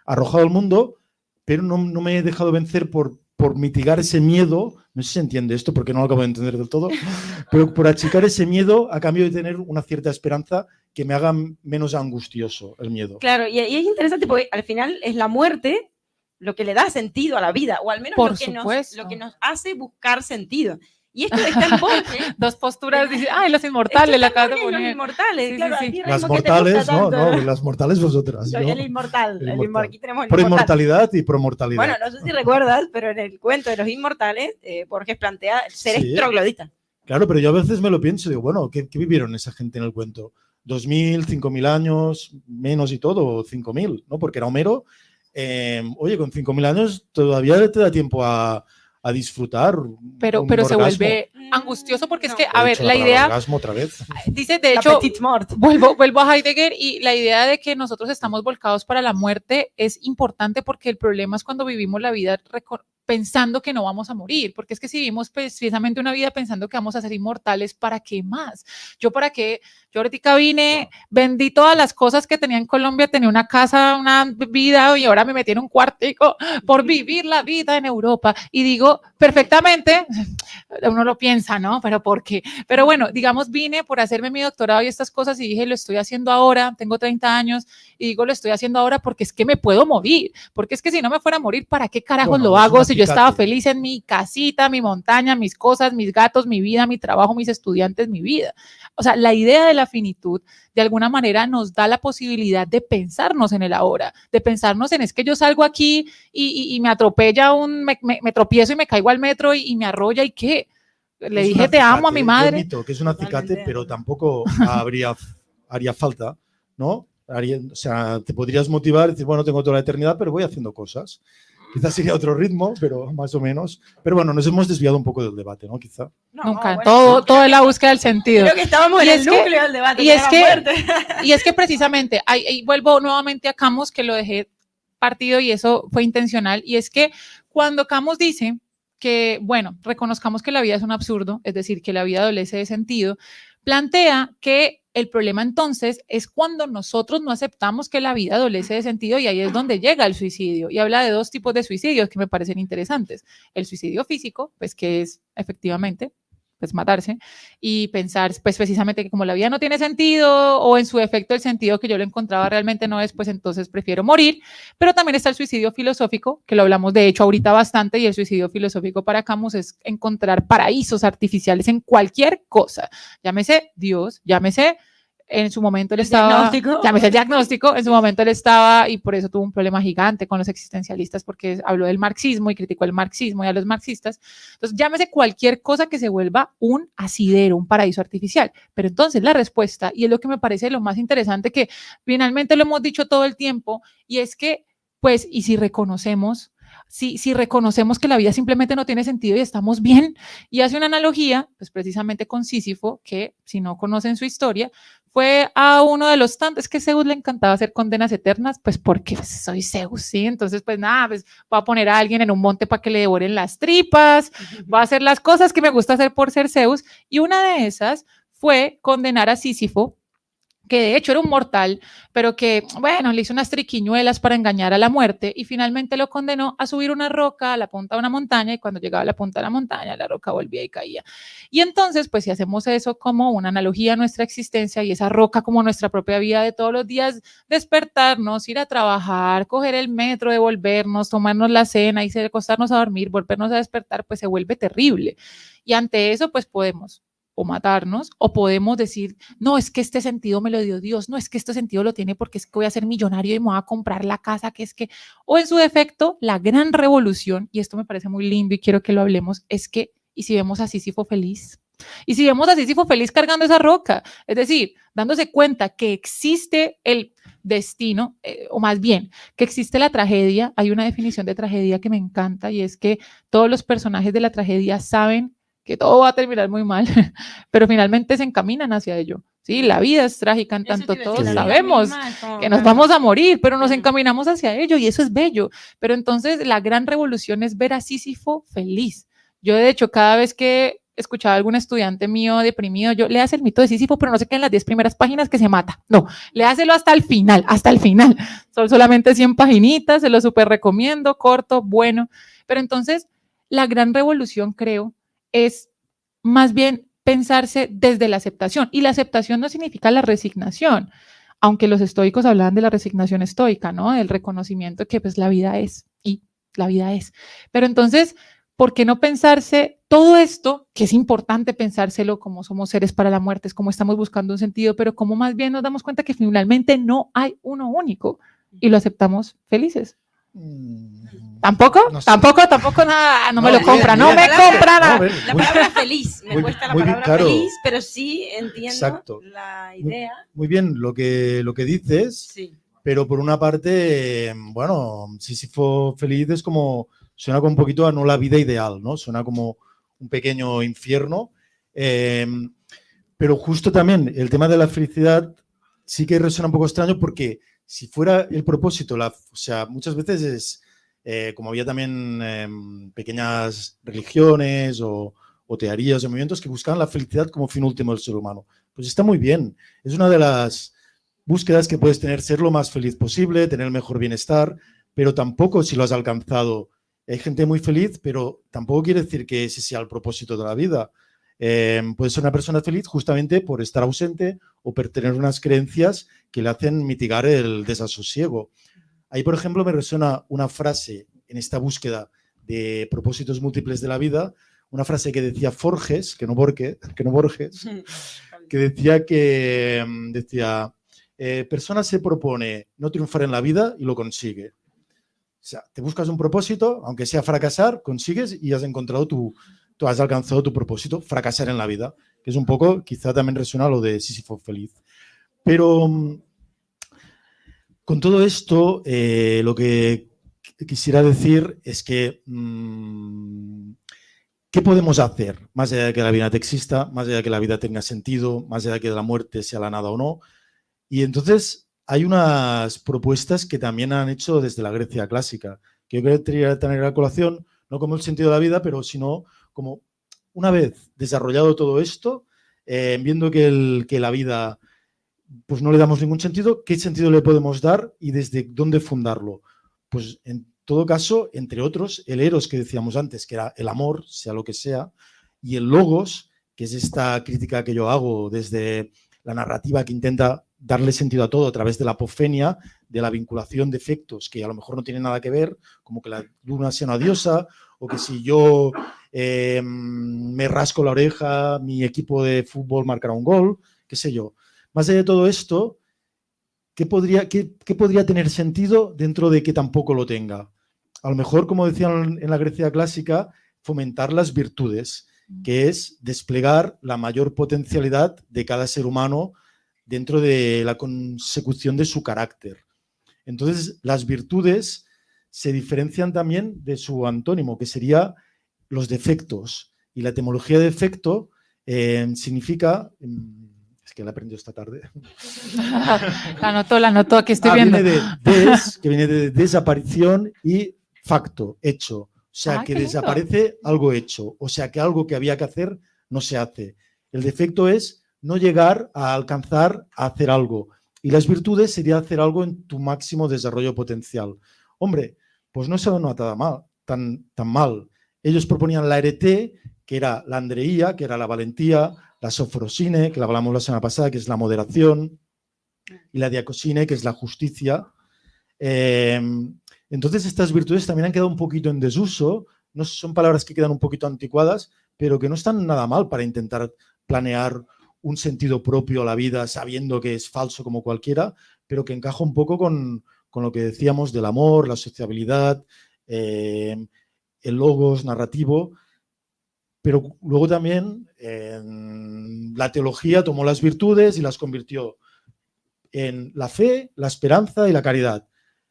arrojado al mundo, pero no me he dejado vencer por mitigar ese miedo, no sé si se entiende esto porque no lo acabo de entender del todo, pero por achicar ese miedo a cambio de tener una cierta esperanza que me haga menos angustioso el miedo. Claro, y es interesante porque al final es la muerte lo que le da sentido a la vida, o al menos lo que nos hace buscar sentido. Y esto está en Borges. Dos posturas, dice, los inmortales, la acabo de poner. Los inmortales, claro. Sí. Las mortales, no, las mortales vosotras. El inmortal. Aquí tenemos el por inmortalidad y promortalidad. Bueno, no sé si recuerdas, pero en el cuento de los inmortales, Borges plantea ser troglodita. Claro, pero yo a veces me lo pienso y digo, bueno, ¿qué vivieron esa gente en el cuento? ¿2000, 5000 años, menos y todo, o 5000, ¿no? Porque era Homero. Oye, con 5000 años todavía te da tiempo a disfrutar. Pero se vuelve angustioso porque es que, a ver, la idea... Orgasmo otra vez. Dice, de hecho, vuelvo a Heidegger, y la idea de que nosotros estamos volcados para la muerte es importante porque el problema es cuando vivimos la vida pensando que no vamos a morir, porque es que si vivimos precisamente una vida pensando que vamos a ser inmortales, ¿para qué más? Yo ahorita vine, vendí todas las cosas que tenía en Colombia, tenía una casa, una vida, y ahora me metí en un cuartico por vivir la vida en Europa, y digo, perfectamente, uno lo piensa, ¿no? Pero ¿por qué? Pero bueno, digamos, vine por hacerme mi doctorado y estas cosas, y dije, lo estoy haciendo ahora, tengo 30 años, y digo, lo estoy haciendo ahora porque es que me puedo morir, porque es que si no me fuera a morir, ¿para qué carajos lo hago? Si yo estaba feliz en mi casita, mi montaña, mis cosas, mis gatos, mi vida, mi trabajo, mis estudiantes, mi vida. O sea, la idea de la finitud, de alguna manera, nos da la posibilidad de pensarnos en el ahora, de pensarnos en es que yo salgo aquí y me atropella me tropiezo y me caigo al metro y me arrolla, ¿y qué? Le dije te amo a mi madre. Yo admito que es un acicate, pero tampoco haría falta, ¿no? O sea, te podrías motivar y decir, bueno, tengo toda la eternidad, pero voy haciendo cosas. Quizás sería otro ritmo, pero más o menos. Pero bueno, nos hemos desviado un poco del debate, ¿no? Quizá. Nunca, bueno, todo es la búsqueda del sentido. Creo que estábamos en el núcleo del debate. Y es que precisamente, ahí vuelvo nuevamente a Camus, que lo dejé partido y eso fue intencional, y es que cuando Camus dice que, bueno, reconozcamos que la vida es un absurdo, es decir, que la vida adolece de sentido, plantea que el problema entonces es cuando nosotros no aceptamos que la vida adolece de sentido, y ahí es donde llega el suicidio, y habla de dos tipos de suicidios que me parecen interesantes. El suicidio físico, pues que es efectivamente pues matarse y pensar pues precisamente que como la vida no tiene sentido, o en su efecto el sentido que yo lo encontraba realmente no es, pues entonces prefiero morir. Pero también está el suicidio filosófico, que lo hablamos de hecho ahorita bastante, y el suicidio filosófico para Camus es encontrar paraísos artificiales en cualquier cosa, llámese Dios, llámese en su momento él estaba, llámese el diagnóstico, en su momento él estaba, y por eso tuvo un problema gigante con los existencialistas, porque habló del marxismo y criticó el marxismo y a los marxistas. Entonces, llámese cualquier cosa que se vuelva un asidero, un paraíso artificial. Pero entonces la respuesta, y es lo que me parece lo más interesante, que finalmente lo hemos dicho todo el tiempo, y es que, pues, y si reconocemos, si reconocemos que la vida simplemente no tiene sentido y estamos bien, y hace una analogía, pues precisamente con Sísifo, que si no conocen su historia, fue a uno de los tantos, es que Zeus le encantaba hacer condenas eternas, pues porque soy Zeus, ¿sí? Entonces, pues nada, pues voy a poner a alguien en un monte para que le devoren las tripas, voy a hacer las cosas que me gusta hacer por ser Zeus, y una de esas fue condenar a Sísifo, que de hecho era un mortal, pero que, bueno, le hizo unas triquiñuelas para engañar a la muerte, y finalmente lo condenó a subir una roca a la punta de una montaña, y cuando llegaba a la punta de la montaña, la roca volvía y caía. Y entonces, pues si hacemos eso como una analogía a nuestra existencia, y esa roca como nuestra propia vida de todos los días, despertarnos, ir a trabajar, coger el metro, devolvernos, tomarnos la cena, y acostarnos a dormir, volvernos a despertar, pues se vuelve terrible. Y ante eso, pues podemos o matarnos, o podemos decir, no, es que este sentido me lo dio Dios, no, es que este sentido lo tiene porque es que voy a ser millonario y me voy a comprar la casa, que es que, o en su defecto, la gran revolución, y esto me parece muy lindo y quiero que lo hablemos, es que, ¿y si vemos a Sísifo feliz? Y si vemos a Sísifo feliz cargando esa roca, es decir, dándose cuenta que existe el destino, o más bien, que existe la tragedia. Hay una definición de tragedia que me encanta, y es que todos los personajes de la tragedia saben que todo va a terminar muy mal, pero finalmente se encaminan hacia ello. Sí, la vida es trágica en tanto todos sabemos que nos vamos a morir, pero nos encaminamos hacia ello, y eso es bello. Pero entonces la gran revolución es ver a Sísifo feliz. Yo de hecho cada vez que escuchaba a algún estudiante mío deprimido, yo le hace el mito de Sísifo, pero no se queda en las 10 primeras páginas que se mata. No, le hácelo hasta el final, hasta el final. Son solamente 100 paginitas, se lo súper recomiendo, corto, bueno. Pero entonces la gran revolución, creo, es más bien pensarse desde la aceptación, y la aceptación no significa la resignación, aunque los estoicos hablaban de la resignación estoica, ¿no? Del reconocimiento que pues la vida es, y la vida es. Pero entonces, ¿por qué no pensarse todo esto, que es importante pensárselo, como somos seres para la muerte, es como estamos buscando un sentido, pero como más bien nos damos cuenta que finalmente no hay uno único, y lo aceptamos felices? ¿Tampoco? No sé. Tampoco nada, no me lo compra, no me compra nada. La palabra feliz, me cuesta la palabra feliz, pero sí entiendo la idea. Muy bien lo que dices, sí. Pero por una parte, bueno, Sísifo feliz es como, suena como un poquito a no la vida ideal, ¿no? Suena como un pequeño infierno, pero justo también el tema de la felicidad sí que resuena un poco extraño, porque si fuera el propósito, o sea, muchas veces es, como había también pequeñas religiones o teorías o movimientos que buscaban la felicidad como fin último del ser humano. Pues está muy bien. Es una de las búsquedas que puedes tener, ser lo más feliz posible, tener el mejor bienestar, pero tampoco si lo has alcanzado. Hay gente muy feliz, pero tampoco quiere decir que ese sea el propósito de la vida. Puede ser una persona feliz justamente por estar ausente o por tener unas creencias que le hacen mitigar el desasosiego. Ahí, por ejemplo, me resuena una frase en esta búsqueda de propósitos múltiples de la vida, una frase que decía Borges, que no Borges, que decía, persona se propone no triunfar en la vida y lo consigue. O sea, te buscas un propósito, aunque sea fracasar, consigues y has encontrado tú has alcanzado tu propósito, fracasar en la vida, que es un poco, quizá también resuena lo de Sísifo feliz. Pero con todo esto, lo que quisiera decir es que ¿qué podemos hacer? Más allá de que la vida exista, más allá de que la vida tenga sentido, más allá de que la muerte sea la nada o no. Y entonces hay unas propuestas que también han hecho desde la Grecia clásica, que yo quería tener a colación, no como el sentido de la vida, pero sino como una vez desarrollado todo esto, viendo que la vida pues no le damos ningún sentido, ¿qué sentido le podemos dar y desde dónde fundarlo? Pues en todo caso, entre otros, el eros que decíamos antes, que era el amor, sea lo que sea, y el logos, que es esta crítica que yo hago desde la narrativa que intenta darle sentido a todo a través de la apofenia, de la vinculación de efectos que a lo mejor no tienen nada que ver, como que la luna sea una diosa, o que si yo me rasco la oreja, mi equipo de fútbol marcará un gol, qué sé yo. Más allá de todo esto, ¿qué podría tener sentido dentro de que tampoco lo tenga? A lo mejor, como decían en la Grecia clásica, fomentar las virtudes, que es desplegar la mayor potencialidad de cada ser humano dentro de la consecución de su carácter. Entonces, las virtudes se diferencian también de su antónimo, que sería los defectos. Y la etimología de defecto significa... Es que la aprendí esta tarde. La anotó, aquí estoy viendo. Que viene de desaparición y facto, hecho. O sea, que desaparece algo hecho. O sea, que algo que había que hacer no se hace. El defecto es no llegar a alcanzar a hacer algo. Y las virtudes sería hacer algo en tu máximo desarrollo potencial. Hombre, pues no se lo nota tan mal. Ellos proponían la arete, que era la andreía, que era la valentía, la sofrosine, que la hablamos la semana pasada, que es la moderación, y la diacosine, que es la justicia. Entonces, estas virtudes también han quedado un poquito en desuso. No son palabras que quedan un poquito anticuadas, pero que no están nada mal para intentar planear un sentido propio a la vida, sabiendo que es falso como cualquiera, pero que encaja un poco con lo que decíamos del amor, la sociabilidad, el logos narrativo. Pero luego también la teología tomó las virtudes y las convirtió en la fe, la esperanza y la caridad.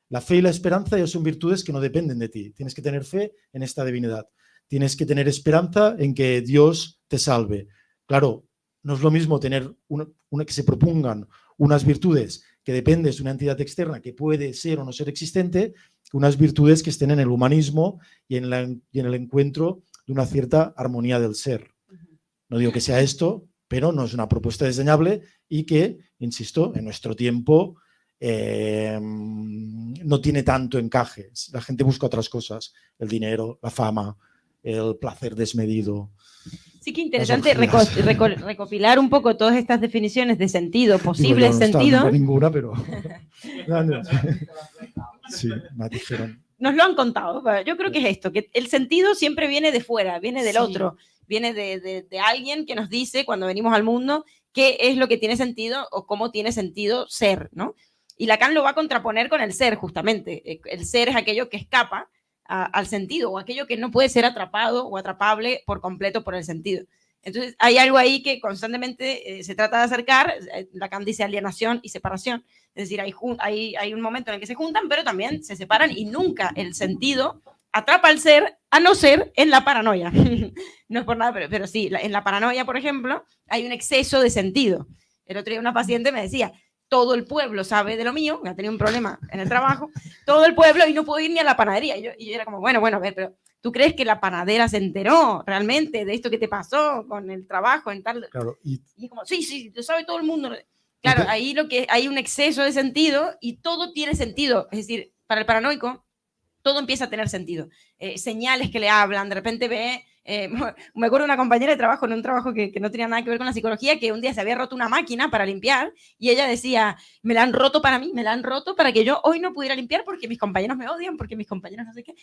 La fe y la esperanza ya son virtudes que no dependen de ti. Tienes que tener fe en esta divinidad. Tienes que tener esperanza en que Dios te salve. Claro, no es lo mismo tener que se propongan unas virtudes que dependen de una entidad externa que puede ser o no ser existente, que unas virtudes que estén en el humanismo y en el encuentro de una cierta armonía del ser. No digo que sea esto, pero no es una propuesta desdeñable y que, insisto, en nuestro tiempo no tiene tanto encaje. La gente busca otras cosas, el dinero, la fama, el placer desmedido. Sí, que interesante recopilar un poco todas estas definiciones de sentido, posibles sentidos. No ninguna, pero... Sí, me dijeron. Nos lo han contado. Yo creo que es esto, que el sentido siempre viene de fuera, viene del otro, viene de alguien que nos dice cuando venimos al mundo qué es lo que tiene sentido o cómo tiene sentido ser, ¿no? Y Lacan lo va a contraponer con el ser, justamente. El ser es aquello que escapa al sentido o aquello que no puede ser atrapado o atrapable por completo por el sentido. Entonces, hay algo ahí que constantemente se trata de acercar. Lacan dice alienación y separación. Es decir, hay un momento en el que se juntan, pero también se separan y nunca el sentido atrapa al ser, a no ser en la paranoia. No es por nada, pero sí, en la paranoia, por ejemplo, hay un exceso de sentido. El otro día una paciente me decía, todo el pueblo sabe de lo mío, que ha tenido un problema en el trabajo, todo el pueblo y no puedo ir ni a la panadería. Y yo era como, bueno, a ver, pero ¿tú crees que la panadera se enteró realmente de esto que te pasó con el trabajo en tal? Claro, y como, sí, lo sabe todo el mundo. Claro, ahí hay un exceso de sentido y todo tiene sentido. Es decir, para el paranoico, todo empieza a tener sentido. Señales que le hablan, de repente ve... me acuerdo de una compañera de trabajo, en un trabajo que no tenía nada que ver con la psicología, que un día se había roto una máquina para limpiar y ella decía, me la han roto para mí, me la han roto para que yo hoy no pudiera limpiar porque mis compañeros me odian, porque mis compañeros no sé qué.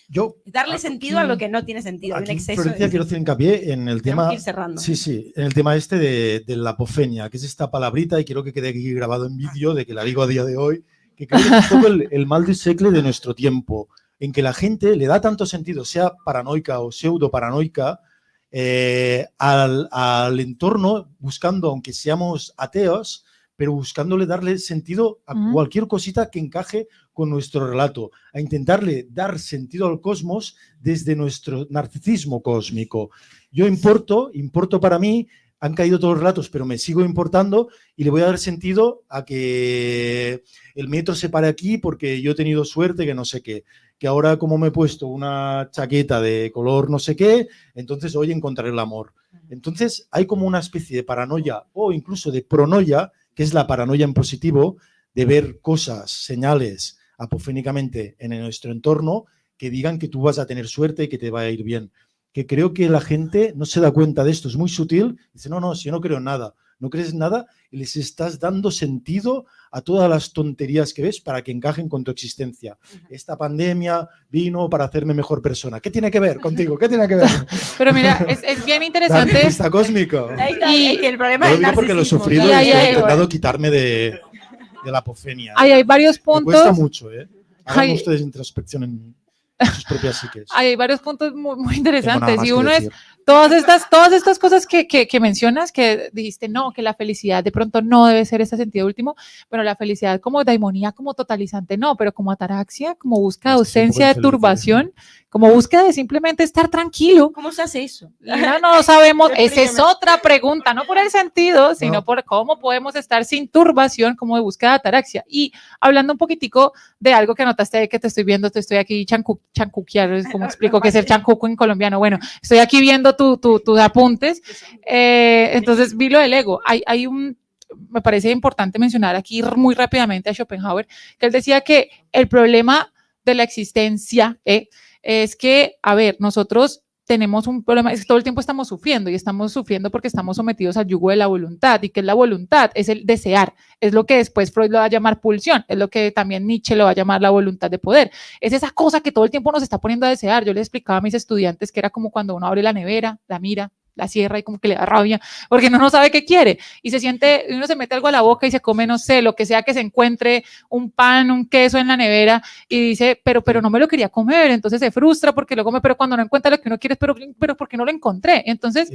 Darle sentido a lo que no tiene sentido. Aquí, un exceso quiero hacer hincapié en el tema... Ir cerrando. Sí, en el tema este de la apofenia, que es esta palabrita, y quiero que quede aquí grabado en vídeo, de que la digo a día de hoy, que creo que es un poco el mal del segle de nuestro tiempo, en que la gente le da tanto sentido, sea paranoica o pseudo paranoica, al entorno, buscando, aunque seamos ateos, pero buscándole darle sentido a cualquier cosita que encaje con nuestro relato, a intentarle dar sentido al cosmos desde nuestro narcisismo cósmico. Yo importo para mí han caído todos los relatos, pero me sigo importando y le voy a dar sentido a que el metro se pare aquí porque yo he tenido suerte, que no sé qué, que ahora como me he puesto una chaqueta de color no sé qué, entonces hoy encontraré el amor. Entonces hay como una especie de paranoia o incluso de pronoia, que es la paranoia en positivo, de ver cosas, señales apofénicamente en nuestro entorno que digan que tú vas a tener suerte y que te va a ir bien. Que creo que la gente no se da cuenta de esto, es muy sutil, dice, no, si yo no creo en nada, no crees en nada y les estás dando sentido a todas las tonterías que ves para que encajen con tu existencia. Esta pandemia vino para hacerme mejor persona. ¿Qué tiene que ver contigo? ¿Qué tiene que ver? Pero mira, es bien interesante. Está cósmico. Y el problema Lo es digo porque lo he sufrido y he intentado quitarme de la apofenia. Hay varios puntos. Me cuesta mucho, ¿eh? Hagan ustedes introspección en sus propias psiques. Hay varios puntos muy interesantes y uno es todas estas cosas que mencionas, que dijiste no, que la felicidad de pronto no debe ser ese sentido último, pero la felicidad como daimonía, como totalizante, no, pero como ataraxia, como búsqueda de ausencia de turbación, como búsqueda de simplemente estar tranquilo. ¿Cómo se hace eso? No sabemos, esa es otra pregunta, no por el sentido, sino por cómo podemos estar sin turbación, como de búsqueda de ataraxia. Y hablando un poquitico de algo que anotaste ahí, que te estoy viendo, te estoy aquí chancuquear, ¿cómo explico qué es el chancuco en colombiano? Bueno, estoy aquí viendo tus apuntes, entonces vi lo del ego. Me parece importante mencionar aquí muy rápidamente a Schopenhauer, que él decía que el problema de la existencia es que, a ver, nosotros tenemos un problema, es que todo el tiempo estamos sufriendo y estamos sufriendo porque estamos sometidos al yugo de la voluntad. ¿Y qué es la voluntad? Es el desear, es lo que después Freud lo va a llamar pulsión, es lo que también Nietzsche lo va a llamar la voluntad de poder. Es esa cosa que todo el tiempo nos está poniendo a desear. Yo les explicaba a mis estudiantes que era como cuando uno abre la nevera, la mira, la cierra y como que le da rabia porque uno no sabe qué quiere y uno se mete algo a la boca y se come, no sé, lo que sea que se encuentre, un pan, un queso en la nevera y dice, pero no me lo quería comer, entonces se frustra porque lo come, pero cuando no encuentra lo que uno quiere, pero porque no lo encontré. Entonces,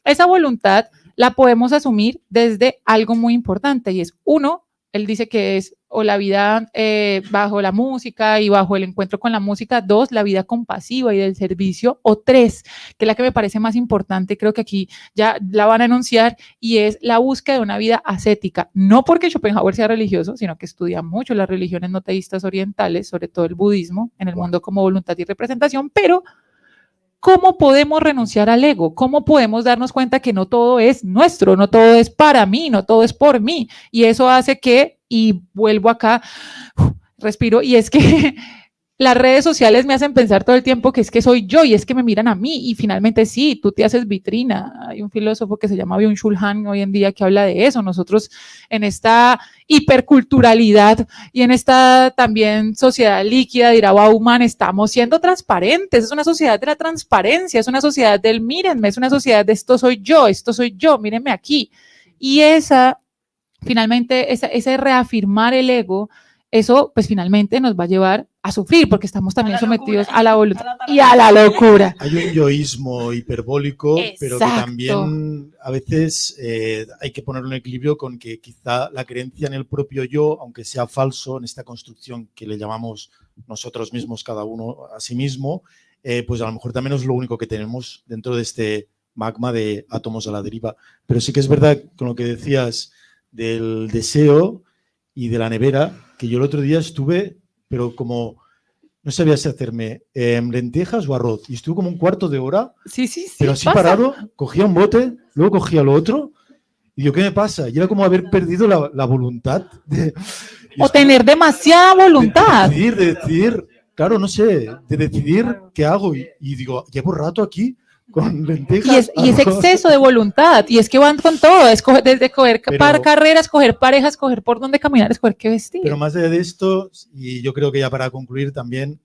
esa voluntad la podemos asumir desde algo muy importante y es uno, él dice que es o la vida bajo la música y bajo el encuentro con la música, 2, la vida compasiva y del servicio, o 3, que es la que me parece más importante, creo que aquí ya la van a enunciar, y es la búsqueda de una vida ascética, no porque Schopenhauer sea religioso, sino que estudia mucho las religiones no teístas orientales, sobre todo el budismo, en el mundo como voluntad y representación, pero ¿cómo podemos renunciar al ego? ¿Cómo podemos darnos cuenta que no todo es nuestro, no todo es para mí, no todo es por mí? Y eso hace que, y vuelvo acá, respiro, y es que las redes sociales me hacen pensar todo el tiempo que es que soy yo y es que me miran a mí y finalmente sí, tú te haces vitrina. Hay un filósofo que se llama Byung-Chul Han hoy en día que habla de eso. Nosotros en esta hiperculturalidad y en esta también sociedad líquida, dirá Bauman, estamos siendo transparentes. Es una sociedad de la transparencia, es una sociedad del mírenme, es una sociedad de esto soy yo, mírenme aquí. Y finalmente, ese reafirmar el ego, eso pues finalmente nos va a llevar a sufrir porque estamos también sometidos a la voluntad y a la locura. Hay un yoísmo hiperbólico, pero que también a veces hay que poner un equilibrio con que quizá la creencia en el propio yo, aunque sea falso, en esta construcción que le llamamos nosotros mismos, cada uno a sí mismo, pues a lo mejor también es lo único que tenemos dentro de este magma de átomos a la deriva. Pero sí que es verdad con lo que decías del deseo y de la nevera, que yo el otro día estuve, pero como no sabía si hacerme lentejas o arroz, y estuve como un cuarto de hora, pero así parado, cogía un bote, luego cogía lo otro, y yo, ¿qué me pasa? Y era como haber perdido la voluntad. O tener demasiada voluntad. De decidir, claro, no sé, de decidir qué hago, y digo, llevo rato aquí, con lentejas. Y es exceso de voluntad, y es que van con todo, desde escoger carreras, escoger parejas, escoger por dónde caminar, escoger qué vestir. Pero más allá de esto, y yo creo que ya para concluir también,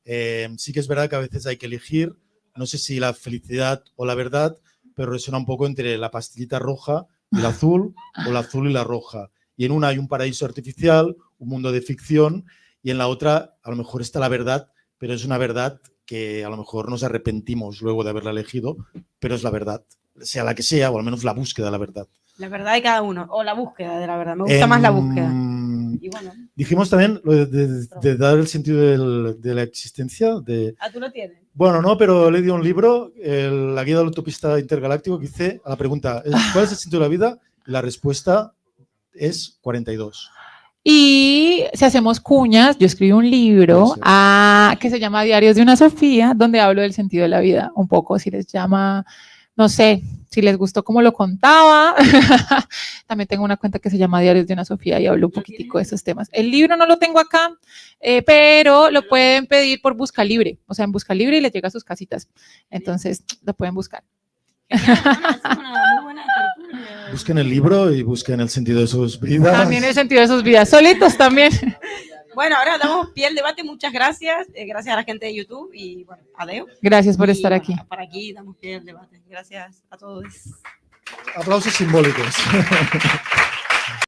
sí que es verdad que a veces hay que elegir, no sé si la felicidad o la verdad, pero resuena un poco entre la pastillita roja y el azul, o la azul y la roja. Y en una hay un paraíso artificial, un mundo de ficción, y en la otra a lo mejor está la verdad, pero es una verdad que a lo mejor nos arrepentimos luego de haberla elegido, pero es la verdad, sea la que sea, o al menos la búsqueda de la verdad. La verdad de cada uno, o la búsqueda de la verdad. Me gusta más la búsqueda. Y bueno. Dijimos también lo de dar el sentido de la existencia. ¿Ah, tú lo tienes? Bueno, no, pero he leído un libro, La guía del autopista intergaláctico, que dice a la pregunta, ¿cuál es el sentido de la vida? Y la respuesta es 42. Y si hacemos cuñas, yo escribí un libro que se llama Diarios de una Sofía, donde hablo del sentido de la vida, un poco, si les llama, no sé, si les gustó cómo lo contaba. También tengo una cuenta que se llama Diarios de una Sofía y hablo un poquitico de esos temas. El libro no lo tengo acá, pero lo pueden pedir por Buscalibre, o sea, en Buscalibre y les llega a sus casitas. Entonces, lo pueden buscar. Busquen el libro y busquen el sentido de sus vidas. También el sentido de sus vidas, solitos también. Bueno, ahora damos pie al debate. Muchas gracias. Gracias a la gente de YouTube y bueno, adeu. Gracias por estar aquí. Para aquí damos pie al debate. Gracias a todos. Aplausos simbólicos.